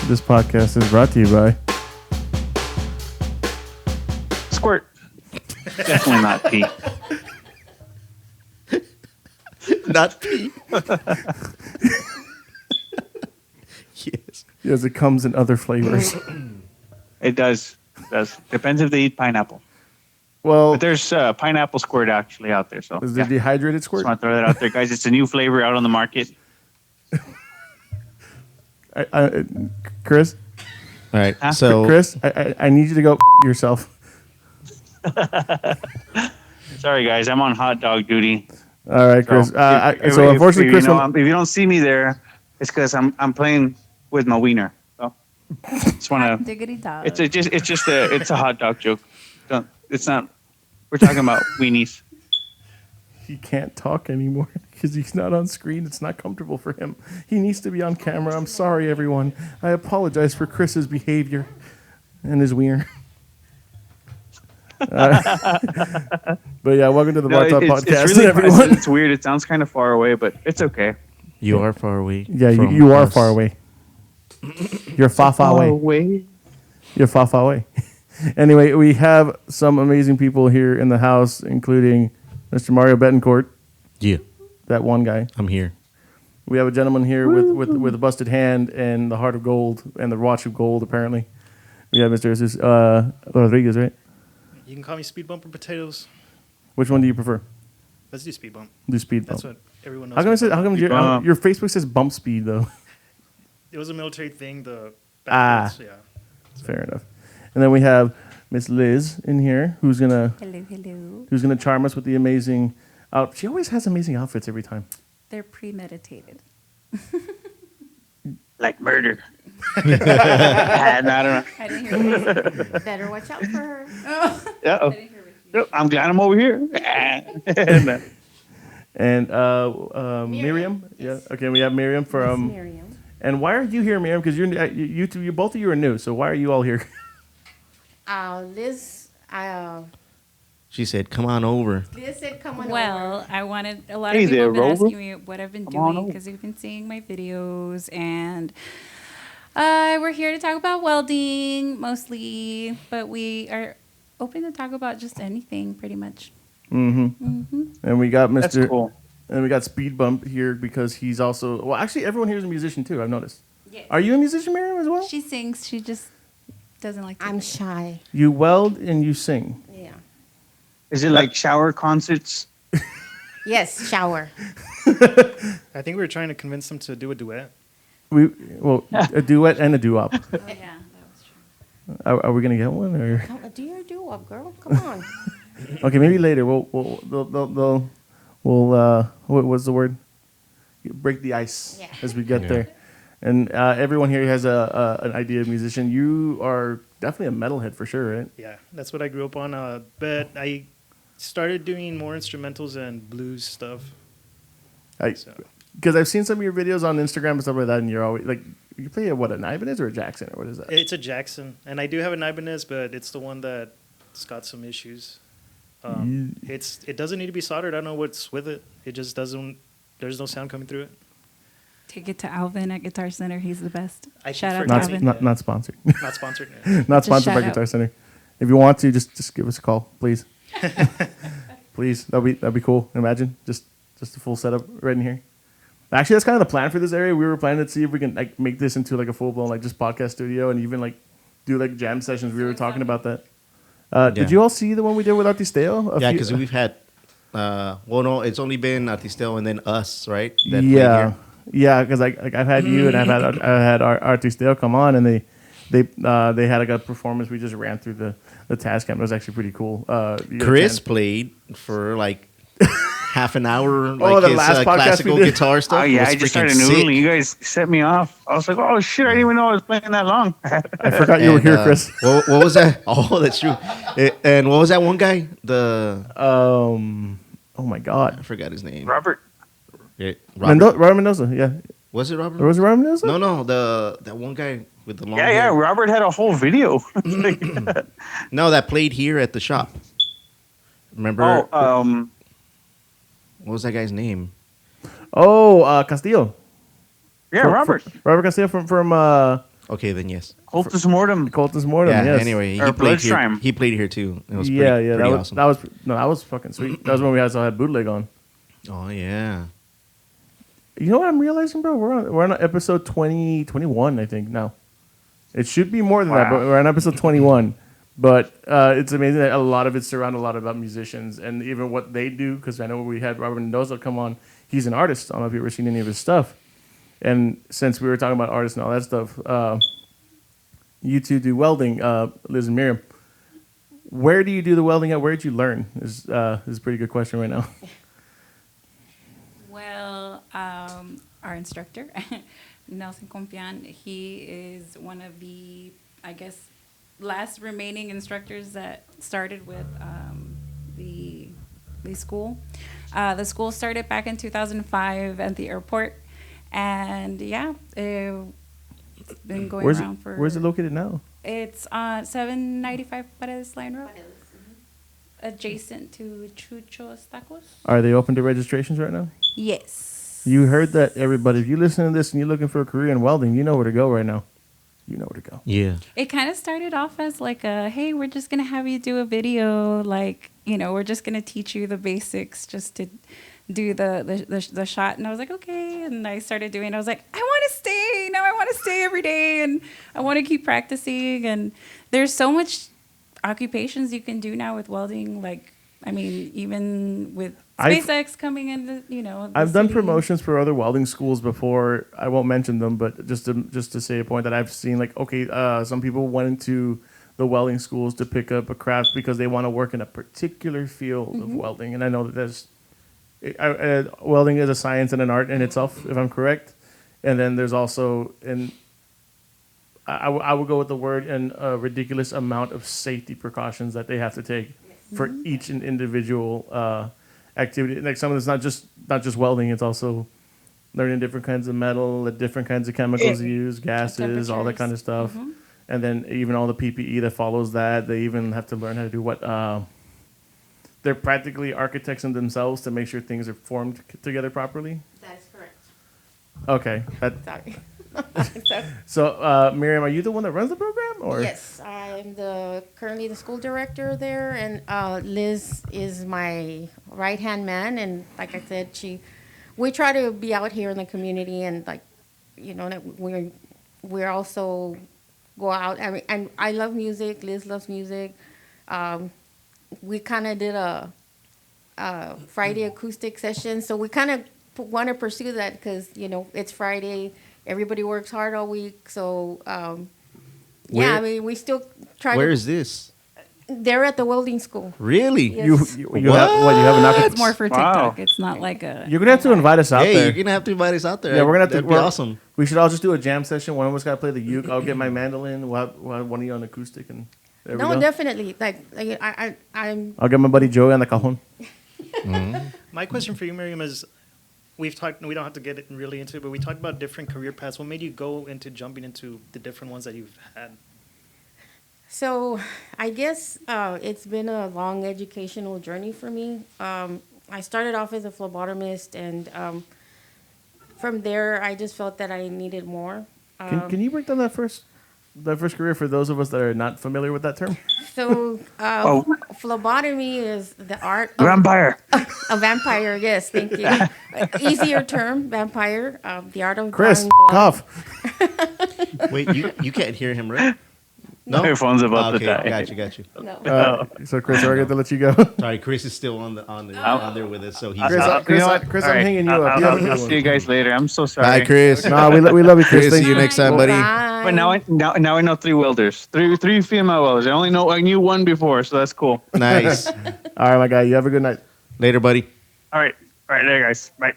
This podcast is brought to you by Squirt. Definitely not pee. Not pee. Yes. Yes, it comes in other flavors. It does. Depends if they eat pineapple. Well, But there's pineapple squirt actually out there. So is the dehydrated squirt? just want to throw that out there, guys. It's a new flavor out on the market. Chris, All right. Huh? So Chris, I need you to go yourself. Sorry, guys. I'm on hot dog duty. All right, Chris. So unfortunately, Chris, if you don't see me there, it's because I'm playing with my wiener. So just want to. Diggity dog. It's a hot dog joke. It's not. We're talking about weenies. he can't talk anymore because he's not on screen. It's not comfortable for him. He needs to be on camera. I'm sorry, everyone. I apologize for Chris's behavior and his wiener. But yeah, welcome to the Bar Talk Podcast, it's really everyone. It's weird. It sounds kind of far away, but it's okay. you are far away. Yeah, from you are us. far away. You're far away. You're far away. Anyway, we have some amazing people here in the house, including Mr. Mario Betancourt, Yeah, that one guy. I'm here. We have a gentleman here with a busted hand and the heart of gold and the watch of gold, apparently. We have Mr. Jesus, Rodriguez, right? You can call me Speed Bump or Potatoes. Which one do you prefer? Let's do Speed Bump. Do speed bump. That's what everyone knows. How come your Facebook says bump speed, though? It was a military thing. The Ah. yeah. Fair enough. And then we have Miss Liz in here, who's gonna Hello. charm us with the amazing She always has amazing outfits every time. They're premeditated. Like murder. I don't know. I didn't hear what Better watch out for her. Uh-oh. Yep, I'm glad I'm over here. And Miriam. Yeah. Okay, we have Miriam from. Miriam. And why are you here, Miriam? Because you two, both of you are new. So why are you all here? Liz, She said, "Come on over." Liz said, "Come on Well, over." I wanted a lot Hey of people there, have been Rover. asking me what I've been Come on doing over. because they've been seeing my videos, and we're here to talk about welding mostly, but we are open to talk about just anything, pretty much. And we got That's Mr. cool. And we got Speed Bump here because he's also. Well, actually, everyone here is a musician too. I've noticed. Yes. Are you a musician, Miriam, as well? She sings. She just doesn't like to. I'm shy. You weld and you sing. Yeah. Is it like shower concerts? Yes, shower. I think we were trying to convince them to do a duet. A duet and a doo-wop. Oh, yeah, that was true. Are we gonna get one or? Come, do your do-up, girl. Come on. Okay, maybe later. We'll what's the word? Break the ice Yeah. as we get there. And everyone here has an idea of musician. You are definitely a metalhead for sure, right? Yeah, that's what I grew up on. But I started doing more instrumentals and blues stuff. So Because I've seen some of your videos on Instagram and stuff like that, and you're always like, you play an Ibanez or a Jackson, or what is that? it's a Jackson, and I do have an Ibanez, but it's the one that's got some issues. It doesn't need to be soldered. I don't know what's with it. It just doesn't. There's no sound coming through it. Take it to Alvin at Guitar Center. He's the best. I Shout out prefer to Not, Alvin. Alvin. not sponsored. Not sponsored. Not sponsored by shout out. Guitar Center. If you want to, just give us a call, please. Please, that'd be cool. Imagine just a full setup right in here. Actually, that's kind of the plan for this area. We were planning to see if we can like make this into like a full blown like just podcast studio and even like do like jam sessions. We were talking about that. Did you all see the one we did with Artisteo? Yeah, because we've had. No, it's only been Artisteo and then us, right? That played Yeah, here. yeah. Because I've had you and I had Artisteo come on, and they had like a performance. We just ran through the task camp. It was actually pretty cool. Chris played for like half an hour, the his last podcast classical we did. guitar stuff. Oh yeah, was I just freaking started sick. noodling. You guys set me off. I was like, oh shit, I didn't even know I was playing that long. I forgot you were here, Chris. What was that? Oh, that's true. And what was that one guy? Oh my I God, forgot his name. Robert. Yeah, Robert. Robert Mendoza. Yeah, Was it Robert? or was it Robert Mendoza? No, that one guy with the long Yeah, hair. Robert had a whole video. No, that played here at the shop. Remember? What was that guy's name? Oh, Castillo. yeah, Robert. Robert Castillo from Okay, then yes. Cultus Mortem. Cultus Mortem. Yeah. Yes. Anyway, Or Bloodstrime. he played here too. It was yeah, pretty that was awesome. that was fucking sweet. That was when we also had bootleg on. Oh yeah. You know what I'm realizing, bro? We're on episode 21, I think now. It should be more than that, but we're on episode 21. But it's amazing that a lot of it's around a lot about musicians and even what they do. Because I know we had Robert Mendoza come on. He's an artist. I don't know if you've ever seen any of his stuff. And since we were talking about artists and all that stuff, you two do welding, Liz and Miriam. Where do you do the welding at? Where did you learn? Is a pretty good question right now. Well, our instructor, Nelson Compian, he is one of the, I guess, last remaining instructors that started with the school. The school started back in 2005 at the airport, and yeah, it's been going around for. Where's it located now? It's on 795 Paredes Line Road, adjacent to Chucho's Tacos. Are they open to registrations right now? Yes. You heard that, everybody. If you listen to this and you're looking for a career in welding, you know where to go right now. You know where to go. Yeah. It kind of started off as like a, hey, we're just going to have you do a video. Like, we're just going to teach you the basics just to do the shot. And I was like, okay. And I started doing it. I was like, I want to stay. Now I want to stay every day. And I want to keep practicing. And there's so much occupations you can do now with welding. Like, I mean, even with SpaceX coming in, I've done promotions for other welding schools before. I won't mention them, but just to say a point that I've seen, like, okay, some people went into the welding schools to pick up a craft because they want to work in a particular field of welding. And I know that welding is a science and an art in itself, if I'm correct. And then there's also, I would go with the word, and a ridiculous amount of safety precautions that they have to take for each individual activity. Like some of it's not just welding; it's also learning different kinds of metal, the different kinds of chemicals used, gases, all that kind of stuff. And then even all the PPE that follows that. They even have to learn how to do what. They're practically architects in themselves to make sure things are formed together properly. That is correct. Okay. Sorry. So, Miriam, are you the one that runs the program, or? Yes, I'm currently the school director there, and Liz is my right-hand man. And like I said, we try to be out here in the community, and that we're also go out. I mean, and I love music. Liz loves music. We kind of did a Friday acoustic session, so we kind of want to pursue that because it's Friday. Everybody works hard all week, so I mean, we still try. Where is this? They're at the welding school. Really? Yes. You have an It's more for TikTok. It's not like a. You're gonna have to invite us out there. Hey, you're gonna have to invite us out there. Yeah, we're gonna have to. That'd be awesome. We should all just do a jam session. One of us gotta play the uke. I'll get my mandolin. We'll have one of you on acoustic, and there we go. Definitely. I'm. I'll get my buddy Joey on the cajon. My question for you, Miriam, is we don't have to get really into it, but we talked about different career paths. What made you go into jumping into the different ones that you've had? So I guess it's been a long educational journey for me. I started off as a phlebotomist, and from there I just felt that I needed more. Can you break down that first career for those of us that are not familiar with that term? So phlebotomy is the art of Vampire. a vampire. Yes, thank you. Easier term, vampire. The art of Chris, drawing blood. cough. Wait, you can't hear him, right? No, Your phone's about to die. Got you. No. So Chris, we're going to let you go. Sorry, Chris is still on there with us, so he's. Chris, You know what? Chris, All I'm right. hanging you up. I'll see you guys later. I'm so sorry. Bye, Chris. Nah, we love you, Chris. Chris, Thank see you next time, buddy. Bye. But now I know 3 welders, three female welders. I knew 1 before, so that's cool. Nice. All right, my guy. You have a good night. Later, buddy. All right, there, guys. Bye.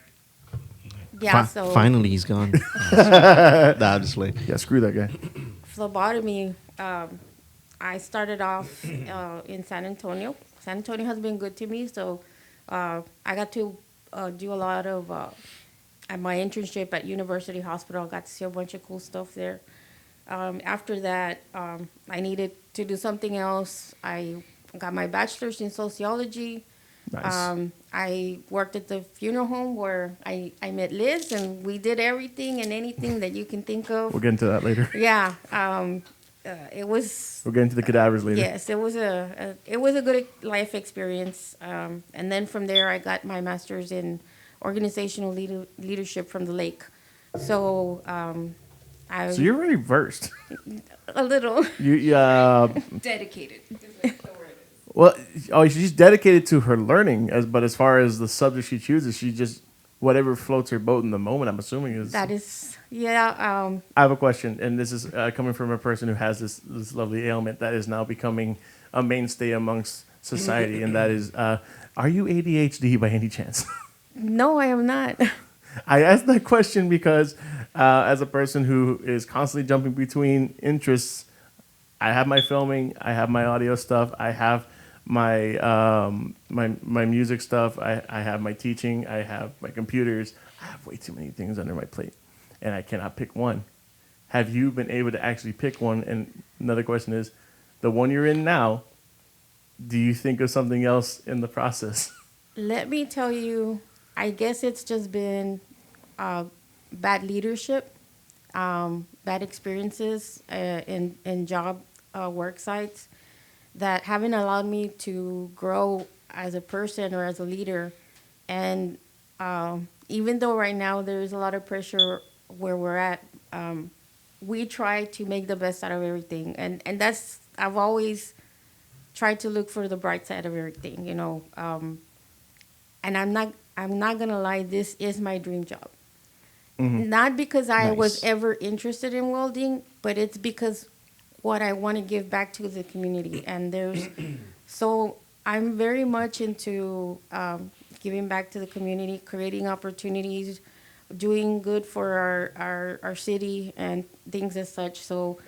Yeah. So Finally, he's gone. Nah, I'm just like. Yeah, screw that guy. phlebotomy. I started off in San Antonio. San Antonio has been good to me, so I got to do a lot of at my internship at University Hospital. I got to see a bunch of cool stuff there. After that, I needed to do something else. I got my bachelor's in sociology. Nice. I worked at the funeral home where I met Liz, and we did everything and anything that you can think of. We'll get into that later. Yeah, it was. We'll get into the cadavers later. Yes, it was a good life experience. And then from there, I got my master's in organizational leadership from the Lake. So So you're very versed. a little. Dedicated. Well, she's dedicated to her learning, but as far as the subject she chooses, she just whatever floats her boat in the moment. I'm assuming is. That is, yeah. I have a question, and this is coming from a person who has this lovely ailment that is now becoming a mainstay amongst society, and that is, are you ADHD by any chance? No, I am not. I asked that question because, as a person who is constantly jumping between interests, I have my filming, I have my audio stuff, I have my my music stuff, I have my teaching, I have my computers. I have way too many things under my plate, and I cannot pick one. Have you been able to actually pick one? And another question is, the one you're in now, do you think of something else in the process? Let me tell you, I guess it's just been bad leadership, bad experiences in job work sites that haven't allowed me to grow as a person or as a leader. And even though right now there's a lot of pressure where we're at, we try to make the best out of everything. And that's, I've always tried to look for the bright side of everything, you know. And I'm not gonna lie, this is my dream job. Mm-hmm. Not because I was ever interested in welding, but it's because what I want to give back to the community. And so I'm very much into giving back to the community, creating opportunities, doing good for our city and things as such. So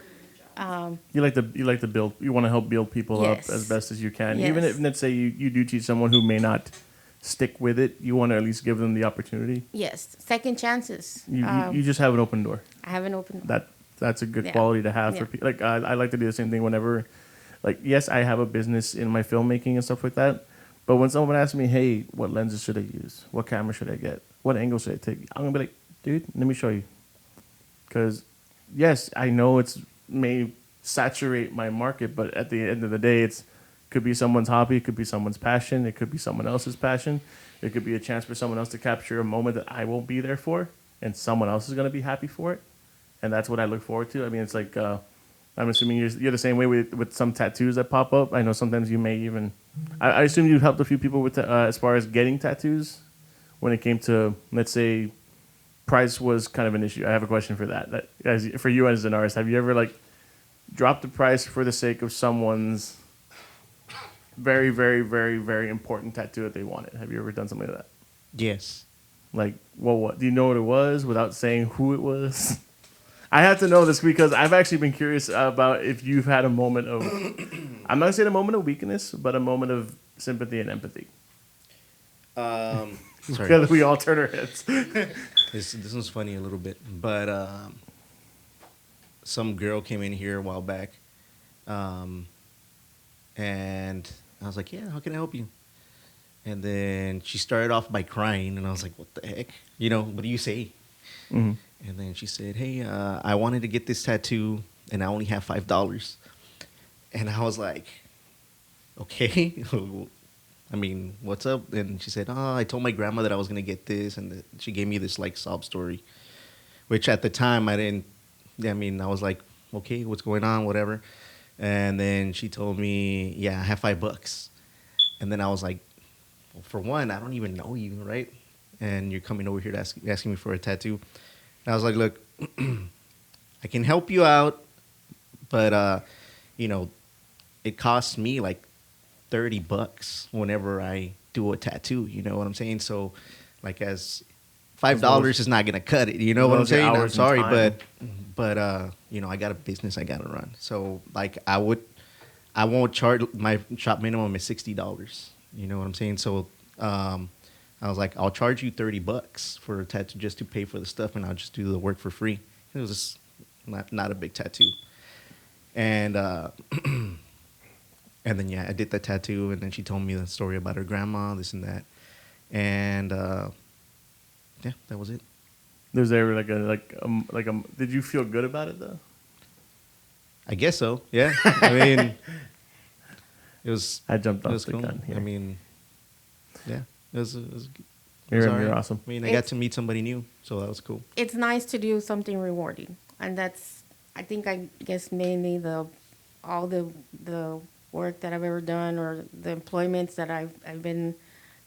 you like to build. You want to help build people Yes. up as best as you can. Yes. Even if, let's say, you do teach someone who may not stick with it, you want to at least give them the opportunity. yes, second chances. You just have an open door. I have an open. That's a good Yeah. quality to have Yeah. for people. Like I like to do the same thing whenever, like, yes, I have a business in my filmmaking and stuff like that. But when someone asks me, hey, what lenses should I use? What camera should I get? What angle should I take? I'm gonna be like, dude, let me show you. Because yes, I know it's may saturate my market, but at the end of the day, it's could be someone's hobby, it could be someone's passion, it could be someone else's passion. It could be a chance for someone else to capture a moment that I won't be there for, and someone else is gonna be happy for it. And that's what I look forward to. I mean, it's like I'm assuming you're the same way with some tattoos that pop up. I know sometimes you may even. I assume you helped a few people with as far as getting tattoos. When it came to, let's say, price was kind of an issue. I have a question for that. For you as an artist, have you ever like dropped the price for the sake of someone's very, very, very, very important tattoo that they wanted? Have you ever done something like that? Yes. Like, well, what do you know what it was without saying who it was? I have to know this because I've actually been curious about if you've had a moment of, I'm not saying a moment of weakness, but a moment of sympathy and empathy. Sorry. We all turn our heads. This is funny a little bit, but some girl came in here a while back, and I was like, yeah, how can I help you? And then she started off by crying, and I was like, what the heck? You know, what do you say? Mm-hmm. And then she said, hey, I wanted to get this tattoo, and I only have $5. And I was like, okay. I mean, what's up? And she said, oh, I told my grandma that I was going to get this. And she gave me this, like, sob story, which at the time I was like, okay, what's going on, whatever. And then she told me, yeah, I have $5. And then I was like, well, for one, I don't even know you, right? And you're coming over here to asking me for a tattoo. And I was like, look, I can help you out, but, it costs me like $30 whenever I do a tattoo. You know what I'm saying? So, like, as $5 is not going to cut it. You know what I'm saying? I'm sorry, but I got a business I got to run. So, like, I won't charge, my shop minimum is $60. You know what I'm saying? So, I was like, I'll charge you $30 for a tattoo just to pay for the stuff, and I'll just do the work for free. It was just not a big tattoo. And and then, yeah, I did that tattoo, and then she told me the story about her grandma, this and that. And yeah, that was it. Was there did you feel good about it though? I guess so. Yeah. I mean, it was. I jumped It off was the cool. gun here. I mean, yeah, it was Miriam, all you're right. awesome. I mean, I got to meet somebody new, so that was cool. It's nice to do something rewarding, and that's, I guess mainly all the work that I've ever done, or the employments that I've been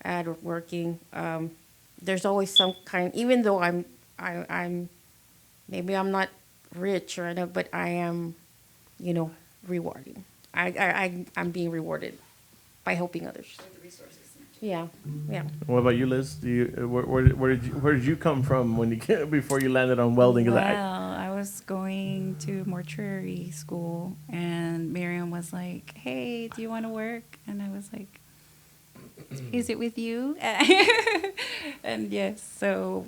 at or working. There's always some kind, even though I'm maybe I'm not rich or enough, but I am, rewarding. I'm being rewarded by helping others. Yeah, yeah. What about you, Liz? Do you where did you come from when you before you landed on welding? 'Cause Well, I was going to mortuary school, and Miriam was like, "Hey, do you want to work?" And I was like, "Is it with you?" And yes, so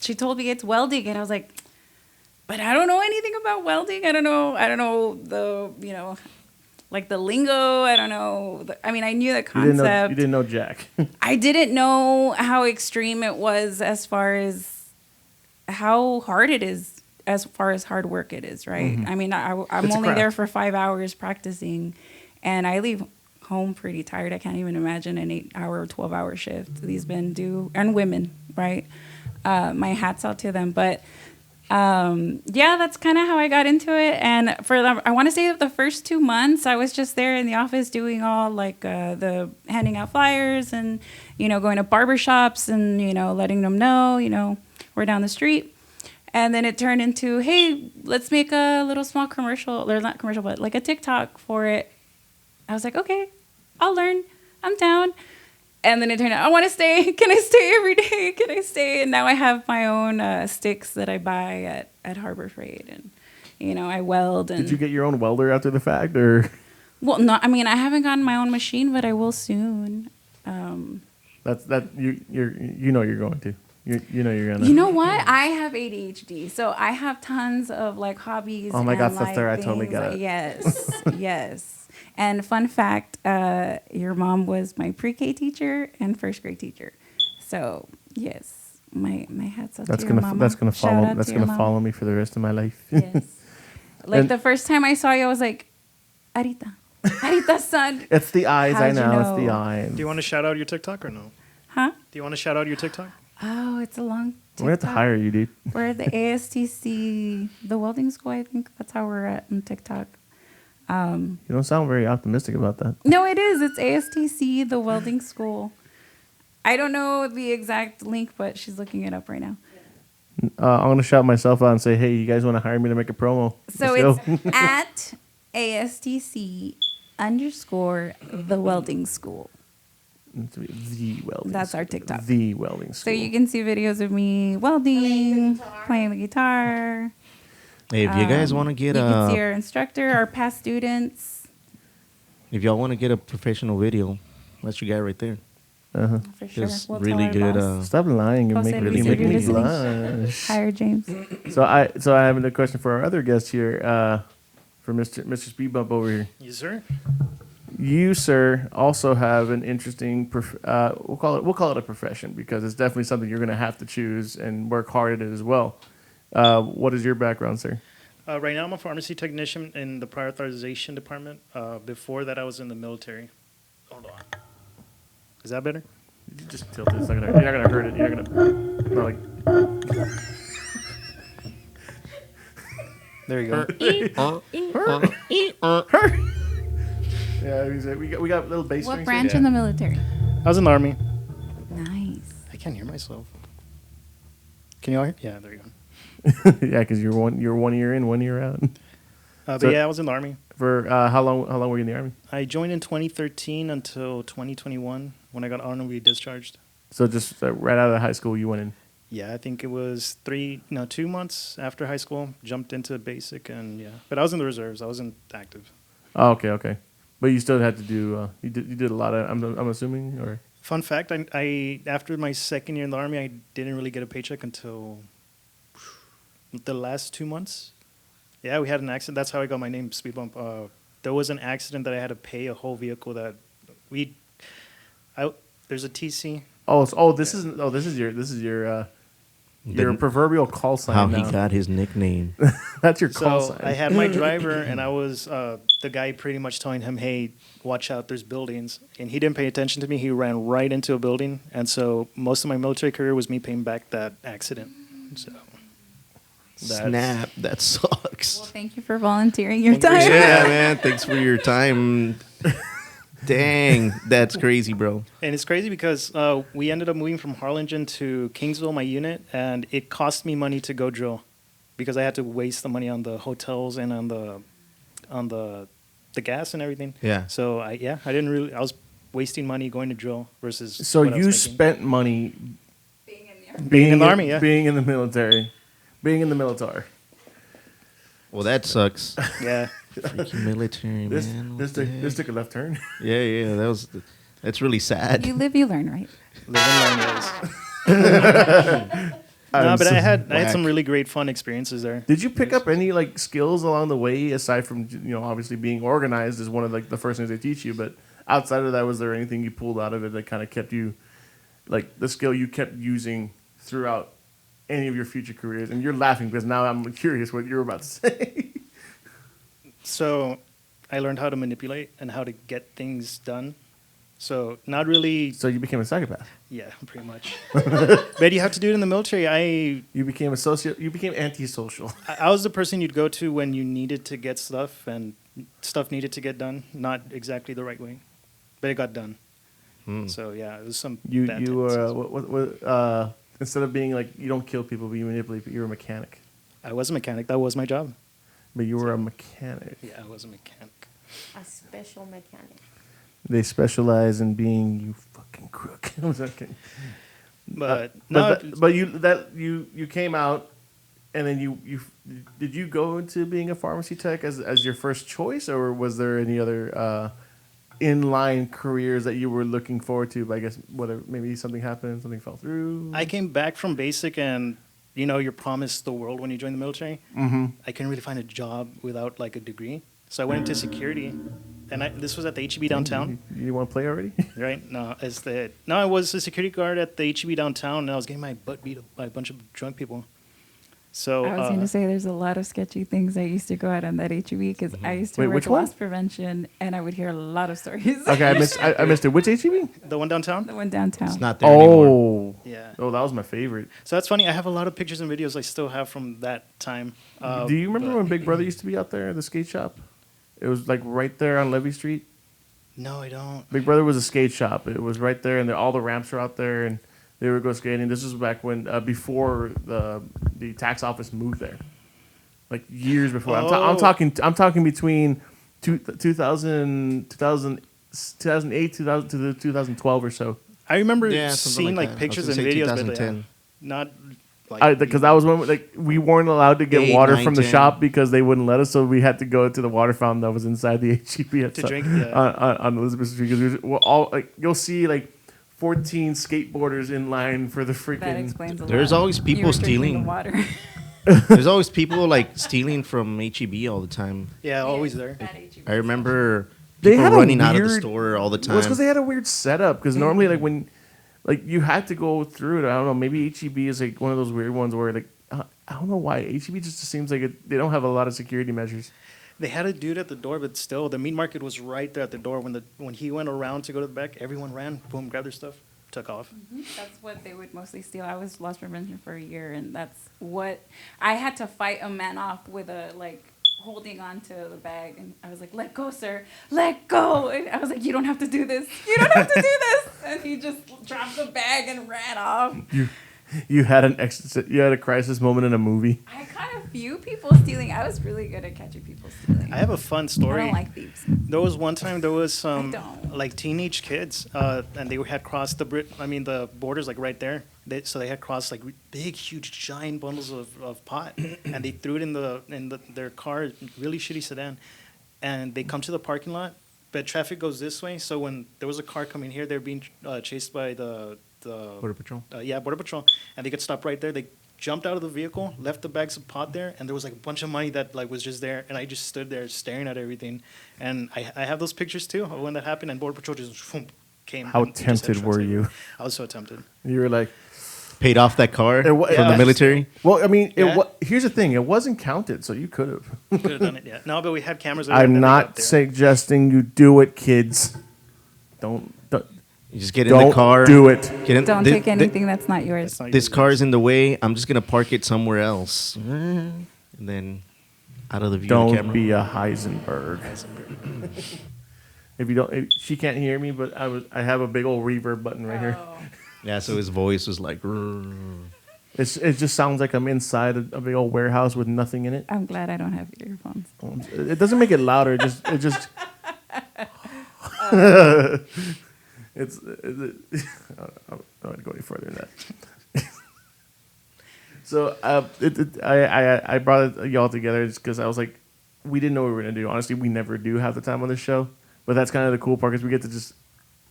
she told me it's welding, and I was like, "But I don't know anything about welding. I don't know the like the lingo. I don't know. I mean, I knew the concept. You didn't know Jack. I didn't know how extreme it was as far as how hard it is, as far as hard work it is, right? Mhm. I mean, I'm It's a only there craft. for 5 hours practicing, and I leave home pretty tired. I can't even imagine an 8-hour, 12-hour shift these men do, and women, right? My hat's out to them. But yeah, that's kind of how I got into it. And I want to say that the first 2 months, I was just there in the office doing all like the handing out flyers and, going to barbershops and, letting them know, we're down the street. And then it turned into, hey, let's make a little small commercial, or not commercial, but like a TikTok for it. I was like, okay, I'll learn. I'm down. And then it turned out, I want to stay. Can I stay every day? Can I stay? And now I have my own sticks that I buy at Harbor Freight. And, I weld. And Did you get your own welder after the fact, or? Well, no, I mean, I haven't gotten my own machine, but I will soon. You're going to. You're gonna. You know what? I have ADHD, so I have tons of like hobbies. Oh my and, God, like, sister, I totally things. get it. Yes, yes. And fun fact, your mom was my pre-K teacher and first grade teacher. So yes, my hat's off to your mama. That's gonna Shout follow out that's to your gonna mama. follow me for the rest of my life. Yes. Like And- the first time I saw you, I was like, Arita, son. It's the eyes. How'd I you know. It's the know? eyes. Do you want to shout out your TikTok or no? Huh? Do you want to shout out your TikTok? Oh, it's a long We're gonna have to TikTok. hire you, dude. We're at the ASTC, the welding school, I think. That's how we're at on TikTok. You don't sound very optimistic about that. No, it is. It's ASTC, the welding school. I don't know the exact link, but she's looking it up right now. I'm gonna shout myself out and say, "Hey, you guys want to hire me to make a promo?" So Let's it's go. at ASTC _, the welding school. The welding. That's our school. TikTok. The welding So school. you can see videos of me welding, playing the guitar. Hey, if you guys want to get You can see our instructor, our past students. if y'all want to get a professional video, that's your guy right there. Uh-huh. For sure. Just We'll really tell our good. boss. Stop lying and Boss make said really we make said me you're listening. blush. Hire James. So I have a question for our other guest here, for Mr. Speed Bump over here. Yes, sir. You, sir, also have an interesting. We'll call it a profession because it's definitely something you're going to have to choose and work hard at it as well. What is your background, sir? Right now, I'm a pharmacy technician in the prioritization department. Before that, I was in the military. Hold on. Is that better? You just tilt it. You're not gonna hurt it. You're not gonna. Not like. There you go. Yeah, we got little bass What strings branch here. in the military? I was in the Army. Nice. I can't hear myself. Can you all hear? Yeah, there you go. Yeah, because you're 1 year in, 1 year out. But So- yeah, I was in the Army. For how long? How long were you in the army? I joined in 2013 until 2021 when I got honorably discharged. So just right out of high school, you went in. Yeah, I think it was 2 months after high school. Jumped into basic and yeah, but I was in the reserves. I wasn't active. Oh, okay. But you still had to do. You did a lot of. I'm assuming, or. Fun fact: I after my second year in the Army, I didn't really get a paycheck until the last 2 months. Yeah, we had an accident. That's how I got my name, Speed Bump. There was an accident that I had to pay a whole vehicle that there's a TC This is your Then proverbial call sign. how now. he got his nickname. That's your call So sign. I had my driver, and I was the guy pretty much telling him, "Hey, watch out, there's buildings." And he didn't pay attention to me. He ran right into a building, and so most of my military career was me paying back that accident. So Snap. That sucks. Well, thank you for volunteering your Thank you. time. Yeah, man. Thanks for your time. Dang, that's crazy, bro. And it's crazy because we ended up moving from Harlingen to Kingsville, my unit, and it cost me money to go drill because I had to waste the money on the hotels and on the gas and everything. Yeah. So I was wasting money going to drill versus. So what I was you making. spent money Being in the army, yeah. being in the military, being in the military. Well, that sucks. Yeah. Freaking military, This man. this What the took, this heck? took a left turn. Yeah. That's really sad. You live, you learn, right? Live and learn, guys. No, but I had whack. some really great fun experiences there. Did you pick up any like skills along the way aside from obviously being organized is one of like the first things they teach you, but outside of that, was there anything you pulled out of it that kind of kept you like the skill you kept using throughout any of your future careers? And you're laughing because now I'm curious what you're about to say. So I learned how to manipulate and how to get things done. So not really, So you became a psychopath. yeah, pretty much. But you have to do it in the military. You became You became antisocial. I was the person you'd go to when you needed to get stuff and stuff needed to get done. Not exactly the right way, but it got done. So yeah, it was some You bad you tendencies. instead of being like you don't kill people, but you manipulate. You're a mechanic, I was a mechanic. That was my job. but you were a mechanic. Yeah, I was a mechanic. A special mechanic. They specialize in being you fucking crook. I was kidding. But you came out, and then you did you go into being a pharmacy tech as your first choice, or was there any other inline careers that you were looking forward to? But I guess whatever, maybe something happened, something fell through. I came back from basic, and you're promised the world when you join the military. Mm-hmm. I couldn't really find a job without like a degree, so I went into security. And this was at the HEB downtown, You want to play already? right? I was a security guard at the HEB downtown, and I was getting my butt beat by a bunch of drunk people. So I was going to say there's a lot of sketchy things I used to go out on that HEB because I used to Wait, work which in one? loss prevention, and I would hear a lot of stories. Okay, I missed it. Which HEB? the one downtown. The one downtown. It's not there anymore. Oh, Yeah. oh, that was my favorite. So that's funny. I have a lot of pictures and videos I still have from that time. Do you remember but- when Big Brother used to be out there at the skate shop? It was like right there on Levy Street. No, I don't. Big Brother was a skate shop. It was right there, and all the ramps were out there, and they would go skating. This was back when, before the tax office moved there, like years before. I'm talking between 2008, 2000 to the 2012 or so. I remember Yeah, something seeing like like that. I was pictures gonna and say videos, but 2010. not like Because that was when like we weren't allowed to get 8, water 9, from the 10. shop because they wouldn't let us, so we had to go to the water fountain that was inside the HEB To drink, yeah. on Elizabeth Street. Because we're all like, you'll see like 14 skateboarders in line for the That freaking. explains a lot. There's always You people were drinking stealing. the water. There's always people like stealing from HEB all the time. Yeah, always there. I remember They people had a running out of the weird- store all the Well, it's time. because they had a weird setup. Because normally, like when, like you had to go through it. I don't know. Maybe HEB is like one of those weird ones where like I don't know why HEB just seems like they don't have a lot of security measures. They had a dude at the door, but still, the meat market was right there at the door. When he went around to go to the back, everyone ran, boom, grabbed their stuff, took off. That's what they would mostly steal. I was loss prevention for a year, and that's what I had to fight a man off with holding on to the bag, and I was like, "Let go, sir, let go!" And I was like, "You don't have to do this. You don't have to do this." And he just dropped the bag and ran off. You had a crisis moment in a movie. I caught a few people stealing. I was really good at catching people stealing. I have a fun story. I don't like thieves. There was one time there was some don't. like teenage kids, and they had crossed the borders like right there. So they had crossed like big, huge, giant bundles of pot, and they threw it in their car, really shitty sedan, and they come to the parking lot, but traffic goes this way. So when there was a car coming here, they're being chased by the Border Patrol. Border Patrol, and they could stop right there. They jumped out of the vehicle, left the bags of pot there, and there was like a bunch of money that like was just there, and I just stood there staring at everything, and I have those pictures too of when that happened, and Border Patrol just came. How and he just had tempted were translated. you? I was so tempted. You were like, Paid off that car from yeah. the military. well, I mean, Yeah. here's the thing. It wasn't counted, so you could have. Could have done it, yeah. No, but we had cameras. There, and I'm then they got not there. suggesting you do it, kids. Don't You just get in the car. do it. Get in, Don't thi- take thi- anything that's not yours. It's not This yours. car is in the way. I'm just gonna park it somewhere else, and then out of the view of the Don't camera. be a Heisenberg. If you don't, she can't hear me, but I have a big old reverb button right here. Yeah, so his voice was like. "Rrrr." It just sounds like I'm inside a big old warehouse with nothing in it. I'm glad I don't have earphones. It doesn't make it louder. It just. It's. I don't want to go any further than that. So I brought y'all together just because I was like, we didn't know what we were gonna do. Honestly, we never do half the time on this show, but that's kind of the cool part because we get to just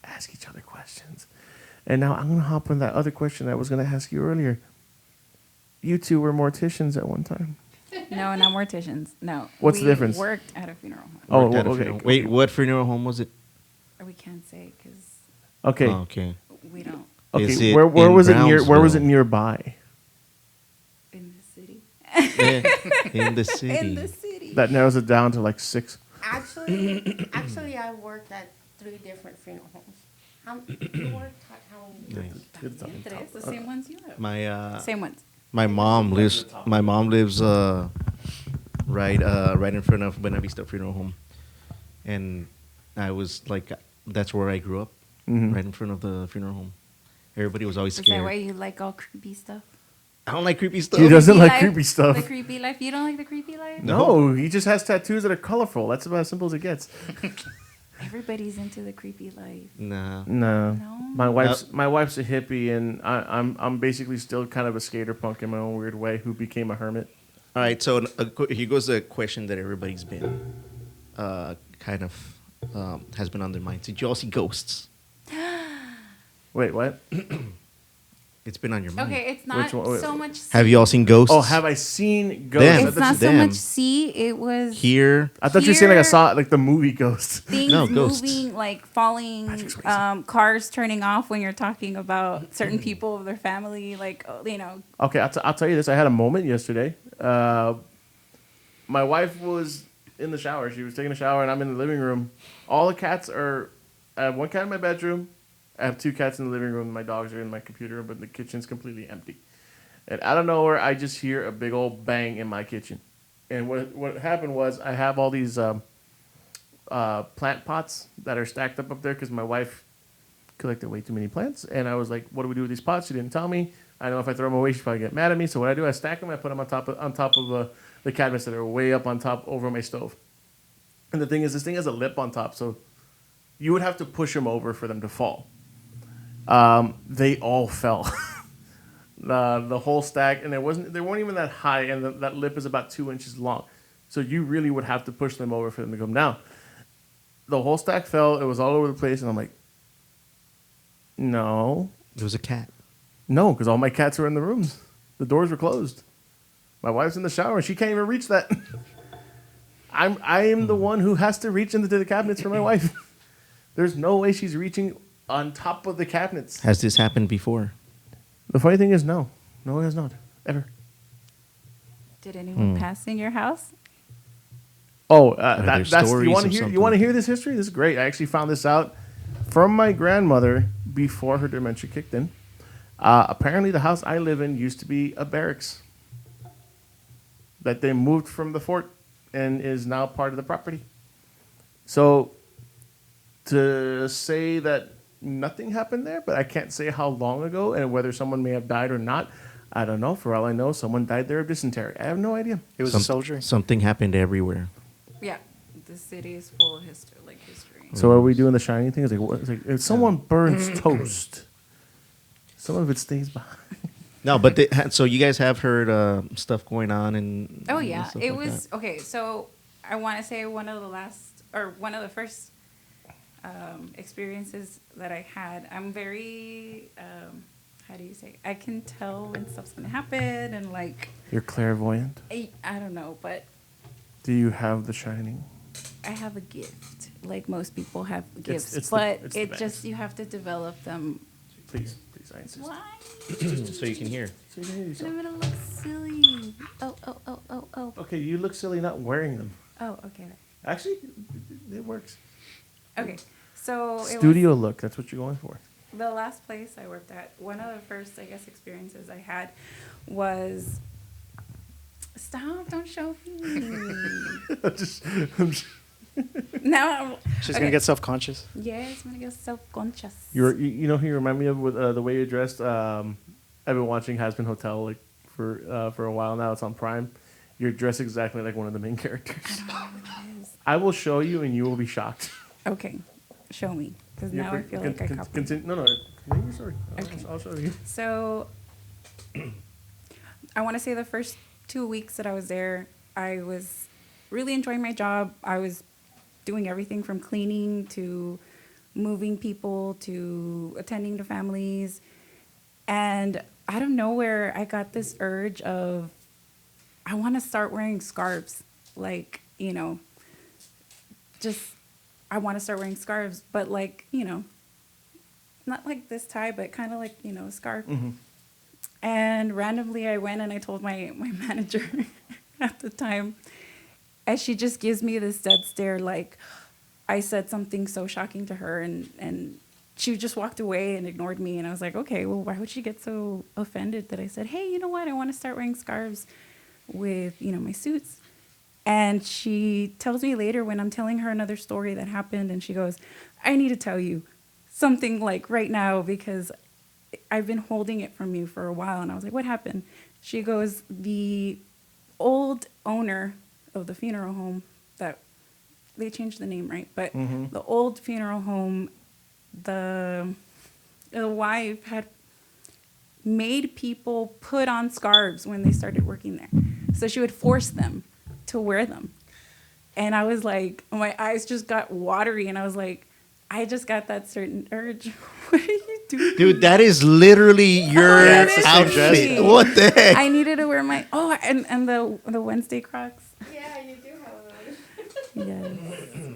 ask each other questions. And now I'm gonna hop on that other question I was gonna ask you earlier. You two were morticians at one time. No, not morticians. No. What's the We difference? Worked at a funeral home. Oh, Worked at a okay. funeral- Wait, what funeral home was it? We can't say because Okay. Oh, okay. we don't Is Okay. it Where in was it near? Where was it Brownsville? nearby? in the city. Yeah, in the city. In the city. That narrows it down to like 6. Actually, I worked at 3 different funeral homes. You worked at how many? Nice. It's the same ones you have. My Same ones. my mom lives right in front of Buena Vista Funeral Home, and I was like, that's where I grew up, Mhm. right in front of the funeral home. Everybody was always Is that why scared. you like all creepy stuff? I don't like creepy stuff. He doesn't like life, creepy stuff. The creepy life. You don't like the creepy life? No, he just has tattoos that are colorful. That's about as simple as it gets. Everybody's into the creepy life. Nah. No, No? my wife's a hippie, and I'm basically still kind of a skater punk in my own weird way who became a hermit. All right, so here goes a question that everybody's been kind of has been on their minds. Did you all see ghosts? Wait, what? It's been on your mind. Okay, it's not Which one? so much. Have you all seen ghosts? Oh, have I seen ghosts? Them. I It's thought not you- so them. much see. It was Here, I thought you were saying like I Here- saw like the movie Ghost. things No, ghosts. moving, like falling, cars turning off when you're talking about certain people of their family, like you know. Okay, I'll tell you this. I had a moment yesterday. My wife was in the shower. She was taking a shower, and I'm in the living room. All the cats are. I have one cat in my bedroom. I have 2 cats in the living room. My dogs are in my computer room, but the kitchen's completely empty. And out of nowhere, I just hear a big old bang in my kitchen. And what happened was I have all these plant pots that are stacked up there because my wife collected way too many plants. And I was like, what do we do with these pots? She didn't tell me. I know if I throw them away, she'd probably get mad at me. So what I do, I stack them. I put them on top of the cabinets that are way up on top over my stove. And the thing is, this thing has a lip on top, so you would have to push them over for them to fall. They all fell. The whole stack, and they weren't even that high, and that lip is about 2 inches long. So you really would have to push them over for them to come down. The whole stack fell. It was all over the place, and I'm like, no, there was a cat. no, because all my cats were in the rooms. The doors were closed. My wife's in the shower, and she can't even reach that. I am the one who has to reach into the cabinets for my wife. There's no way she's reaching on top of the cabinets. Has this happened before? The funny thing is, no, it has not ever. Did anyone pass in your house? Oh, there that's stories you want to of hear? something? You want to hear this history? This is great. I actually found this out from my grandmother before her dementia kicked in. Apparently, the house I live in used to be a barracks that they moved from the fort and is now part of the property. So, to say that nothing happened there, but I can't say how long ago and whether someone may have died or not. I don't know. For all I know, someone died there of dysentery. I have no idea. It was a soldier. Something happened everywhere. Yeah, the city is full of history. So are we doing the shiny thing? It's like, what? It's like if someone burns toast, some of it stays behind. No, but so you guys have heard stuff going on and Oh yeah, stuff it like was that. okay. So I want to say one of the first experiences that I had. I'm very how do you say? I can tell when stuff's gonna happen and like You're clairvoyant. I don't know, but Do you have the shining? I have a gift. Like most people have gifts, it's but the it best. just you have to develop them. Please, I insist. Why? So you can hear. So you can hear And yourself. I'm gonna look silly. Oh. Okay, you look silly not wearing them. Oh, okay. Actually, it works. Okay. So Studio look. That's what you're going for. the last place I worked at, one of the first, I guess, experiences I had was. Stop! Don't show me. I'm just- Now, She's okay. gonna get self-conscious. Yes, I'm gonna get self-conscious. you know who you remind me of with the way you're dressed. I've been watching Has Been Hotel like for a while now. It's on Prime. You're dressed exactly like one of the main characters. I will show you, and you will be shocked. Okay, show me, because now I feel like I copied. Continue. No, continue your story. Okay. I'll show you. So, I want to say the first 2 weeks that I was there, I was really enjoying my job. I was doing everything from cleaning to moving people to attending to families. And out of nowhere, I got this urge of, I want to start wearing scarves. Like, you know, just, I want to start wearing scarves, but like, you know, not like this tie, but kind of like, you know, a scarf. And randomly I went and I told my manager at the time, and she just gives me this dead stare, like I said something so shocking to her, and she just walked away and ignored me. And I was like, okay, well, why would she get so offended that I said, hey, you know what, I want to start wearing scarves with, you know, my suits. And she tells me later when I'm telling her another story that happened, and she goes, I need to tell you something like right now, because I've been holding it from you for a while. And I was like, what happened? She goes, the old owner of the funeral home, that they changed the name, right? But the old funeral home, the wife had made people put on scarves when they started working there. So she would force them to wear them. And I was like, my eyes just got watery, and I was like, I just got that certain urge. What are you doing? Dude, that is literally your Yeah, it's the same dress. outfit. What the heck? I needed to wear my and the Wednesday Crocs. Yeah, you do have those.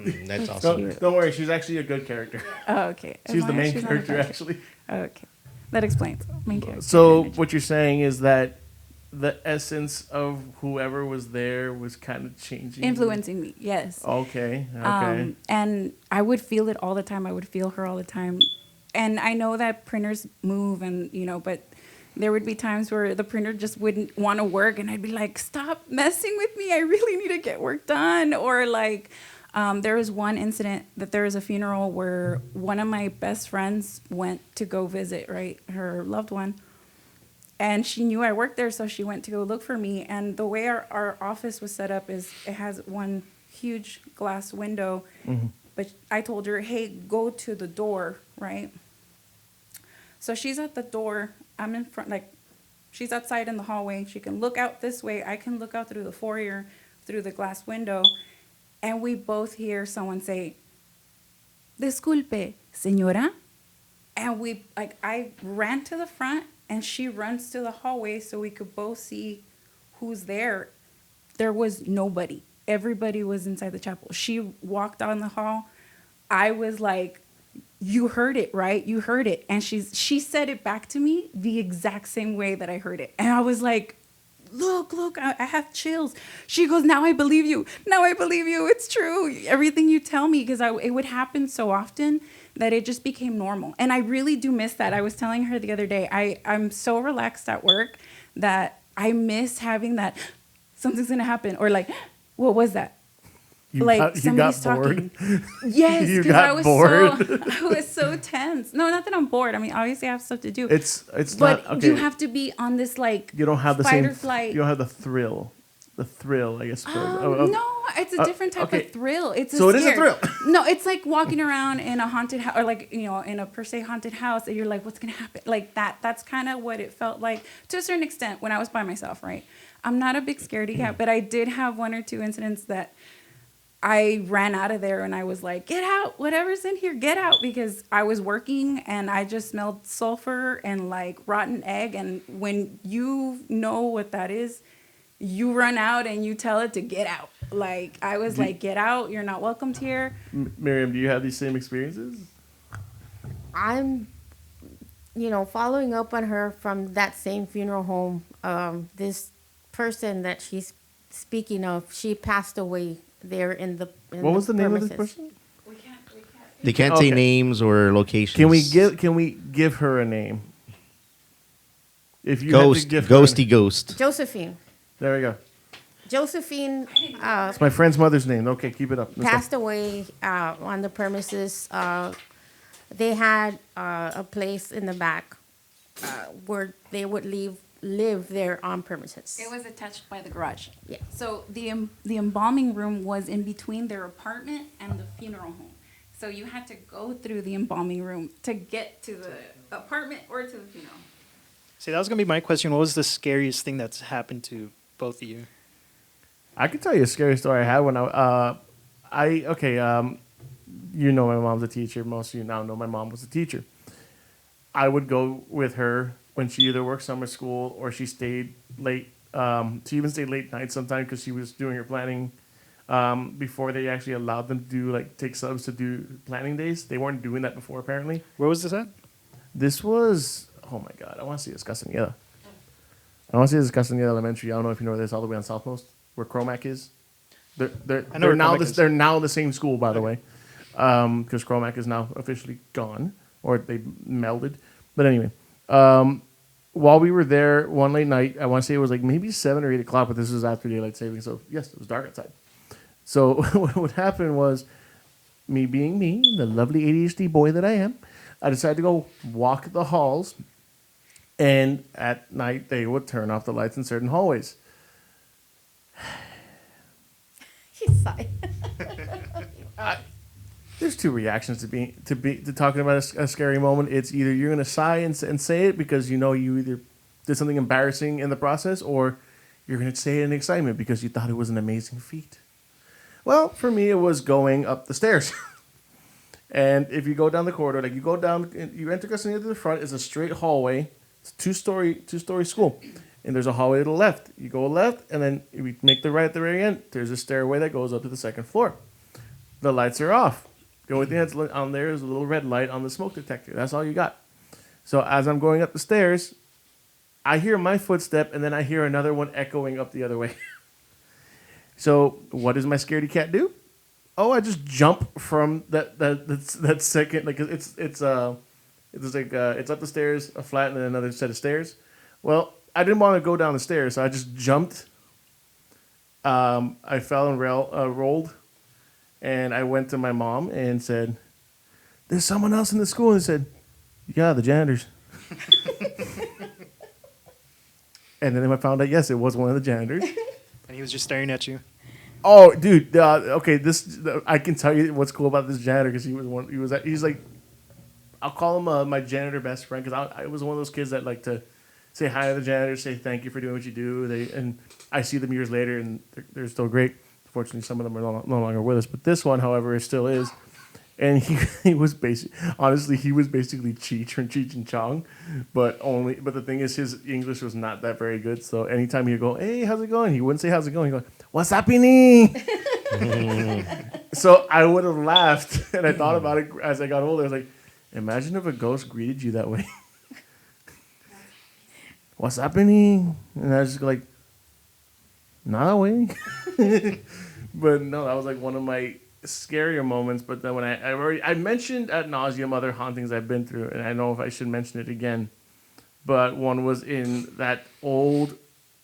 Yes. That's awesome. Don't worry, she's actually a good character. Oh, okay. As She's the long as main she's not a character, bad actually. Okay, that explains main character. So image. what you're saying is that the essence of whoever was there was kind of changing, Influencing me, yes. Okay. And I would feel it all the time. I would feel her all the time. And I know that printers move, and you know, but there would be times where the printer just wouldn't want to work, and I'd be like, stop messing with me. I really need to get work done. Or like, there was one incident that there was a funeral where one of my best friends went to go visit, right, her loved one. And she knew I worked there, so she went to go look for me. And the way our office was set up is it has one huge glass window. But I told her, hey, go to the door, right? So she's at the door. I'm in front, like, she's outside in the hallway. She can look out this way. I can look out through the foyer, through the glass window. And we both hear someone say, disculpe, señora. And I ran to the front, and she runs to the hallway so we could both see who's there. There was nobody. Everybody was inside the chapel. She walked down the hall. I was like, you heard it, right? You heard it. And she said it back to me the exact same way that I heard it. And I was like, look, I have chills. She goes, now I believe you. Now I believe you. It's true. Everything you tell me, because it would happen so often that it just became normal. And I really do miss that. I was telling her the other day, I'm so relaxed at work that I miss having that something's going to happen. Or like, what was that? You Somebody's got bored. talking. Yes, You because got I was bored. I was so tense. No, not that I'm bored. I mean, obviously I have stuff to do. It's but not okay. you have to be on this like You don't have the fight same. or flight. You don't have the thrill. I guess. No, it's a different type okay. of thrill. It's a So it is a scare. thrill. No, it's like walking around in a haunted house, or like, you know, in a per se haunted house, and you're like, what's gonna happen? Like that. That's kind of what it felt like to a certain extent when I was by myself. Right. I'm not a big scaredy cat, but I did have one or two incidents that I ran out of there, and I was like, get out, whatever's in here, get out, because I was working and I just smelled sulfur and like rotten egg. And when you know what that is, you run out and you tell it to get out. Like, I was like, get out. You're not welcomed here. Miriam, do you have these same experiences? I'm, following up on her from that same funeral home. This person that she's speaking of, she passed away there in the. What was the name of this person? They can't say Okay. names or locations. Can we give her a name? If you Ghost, had to give her ghosty ghost. Josephine. there we go. Josephine It's my friend's mother's name. Okay, keep it up. Let's go. passed away on the premises. They had a place in the back where they would live there on premises. It was attached by the garage. Yeah. So the embalming room was in between their apartment and the funeral home. So you had to go through the embalming room to get to the apartment or to the funeral. See, that was gonna be my question. What was the scariest thing that's happened to both of you? I can tell you a scary story I had when you know my mom's a teacher. Most of you now know my mom was a teacher. I would go with her when she either worked summer school or she stayed late. She even stayed late nights sometimes because she was doing her planning before they actually allowed them to do take subs to do planning days. They weren't doing that before apparently. Where was this at? This was, oh my God, I want to see this Castaneda. I want to see this Castaneda Elementary. I don't know if you know where this all the way on Southmost, where Cromac is. I know They're where now Cromac is. they're now the same school, by the way, because Cromac is now officially gone, or they melded. But anyway, while we were there one late night, I want to say it was like maybe 7 or 8 o'clock, but this was after daylight savings, so yes, it was dark outside. So what happened was, me being me, the lovely ADHD boy that I am, I decided to go walk the halls, and at night they would turn off the lights in certain hallways. He's sighing. There's two reactions to talking about a scary moment. It's either you're gonna sigh and say it because you know you either did something embarrassing in the process, or you're gonna say it in excitement because you thought it was an amazing feat. Well, for me, it was going up the stairs. And if you go down the corridor, you enter Castaneda to the front, it's a straight hallway. It's a two-story school. And there's a hallway to the left. You go left, and then if you make the right at the very end, there's a stairway that goes up to the second floor. The lights are off. The only thing that's lit on there is a little red light on the smoke detector. That's all you got. So as I'm going up the stairs, I hear my footstep, and then I hear another one echoing up the other way. So what does my scaredy cat do? Oh, I just jump from that second, like it's up the stairs, a flat, and then another set of stairs. Well, I didn't want to go down the stairs, so I just jumped. I fell and rolled, and I went to my mom and said, "There's someone else in the school." And they said, "Yeah, the janitors." And then I found out, yes, it was one of the janitors. And he was just staring at you. Oh, dude. Okay, I can tell you what's cool about this janitor because he's like, I'll call him my janitor best friend because I was one of those kids that like to say hi to the janitor, say thank you for doing what you do. And I see them years later and they're still great. Fortunately, some of them are no longer with us, but this one, however, still is. And he was basically Cheech from Cheech and Chong, but the thing is his English was not that very good. So anytime he'd go, "Hey, how's it going?" he wouldn't say how's it going. He'd go, "What's happening?" So I would have laughed, and I thought about it as I got older. I was like, imagine if a ghost greeted you that way. What's happening? And I was just like, not way. But no, that was like one of my scarier moments. But then when I mentioned ad nauseum other hauntings I've been through, and I don't know if I should mention it again, but one was in that old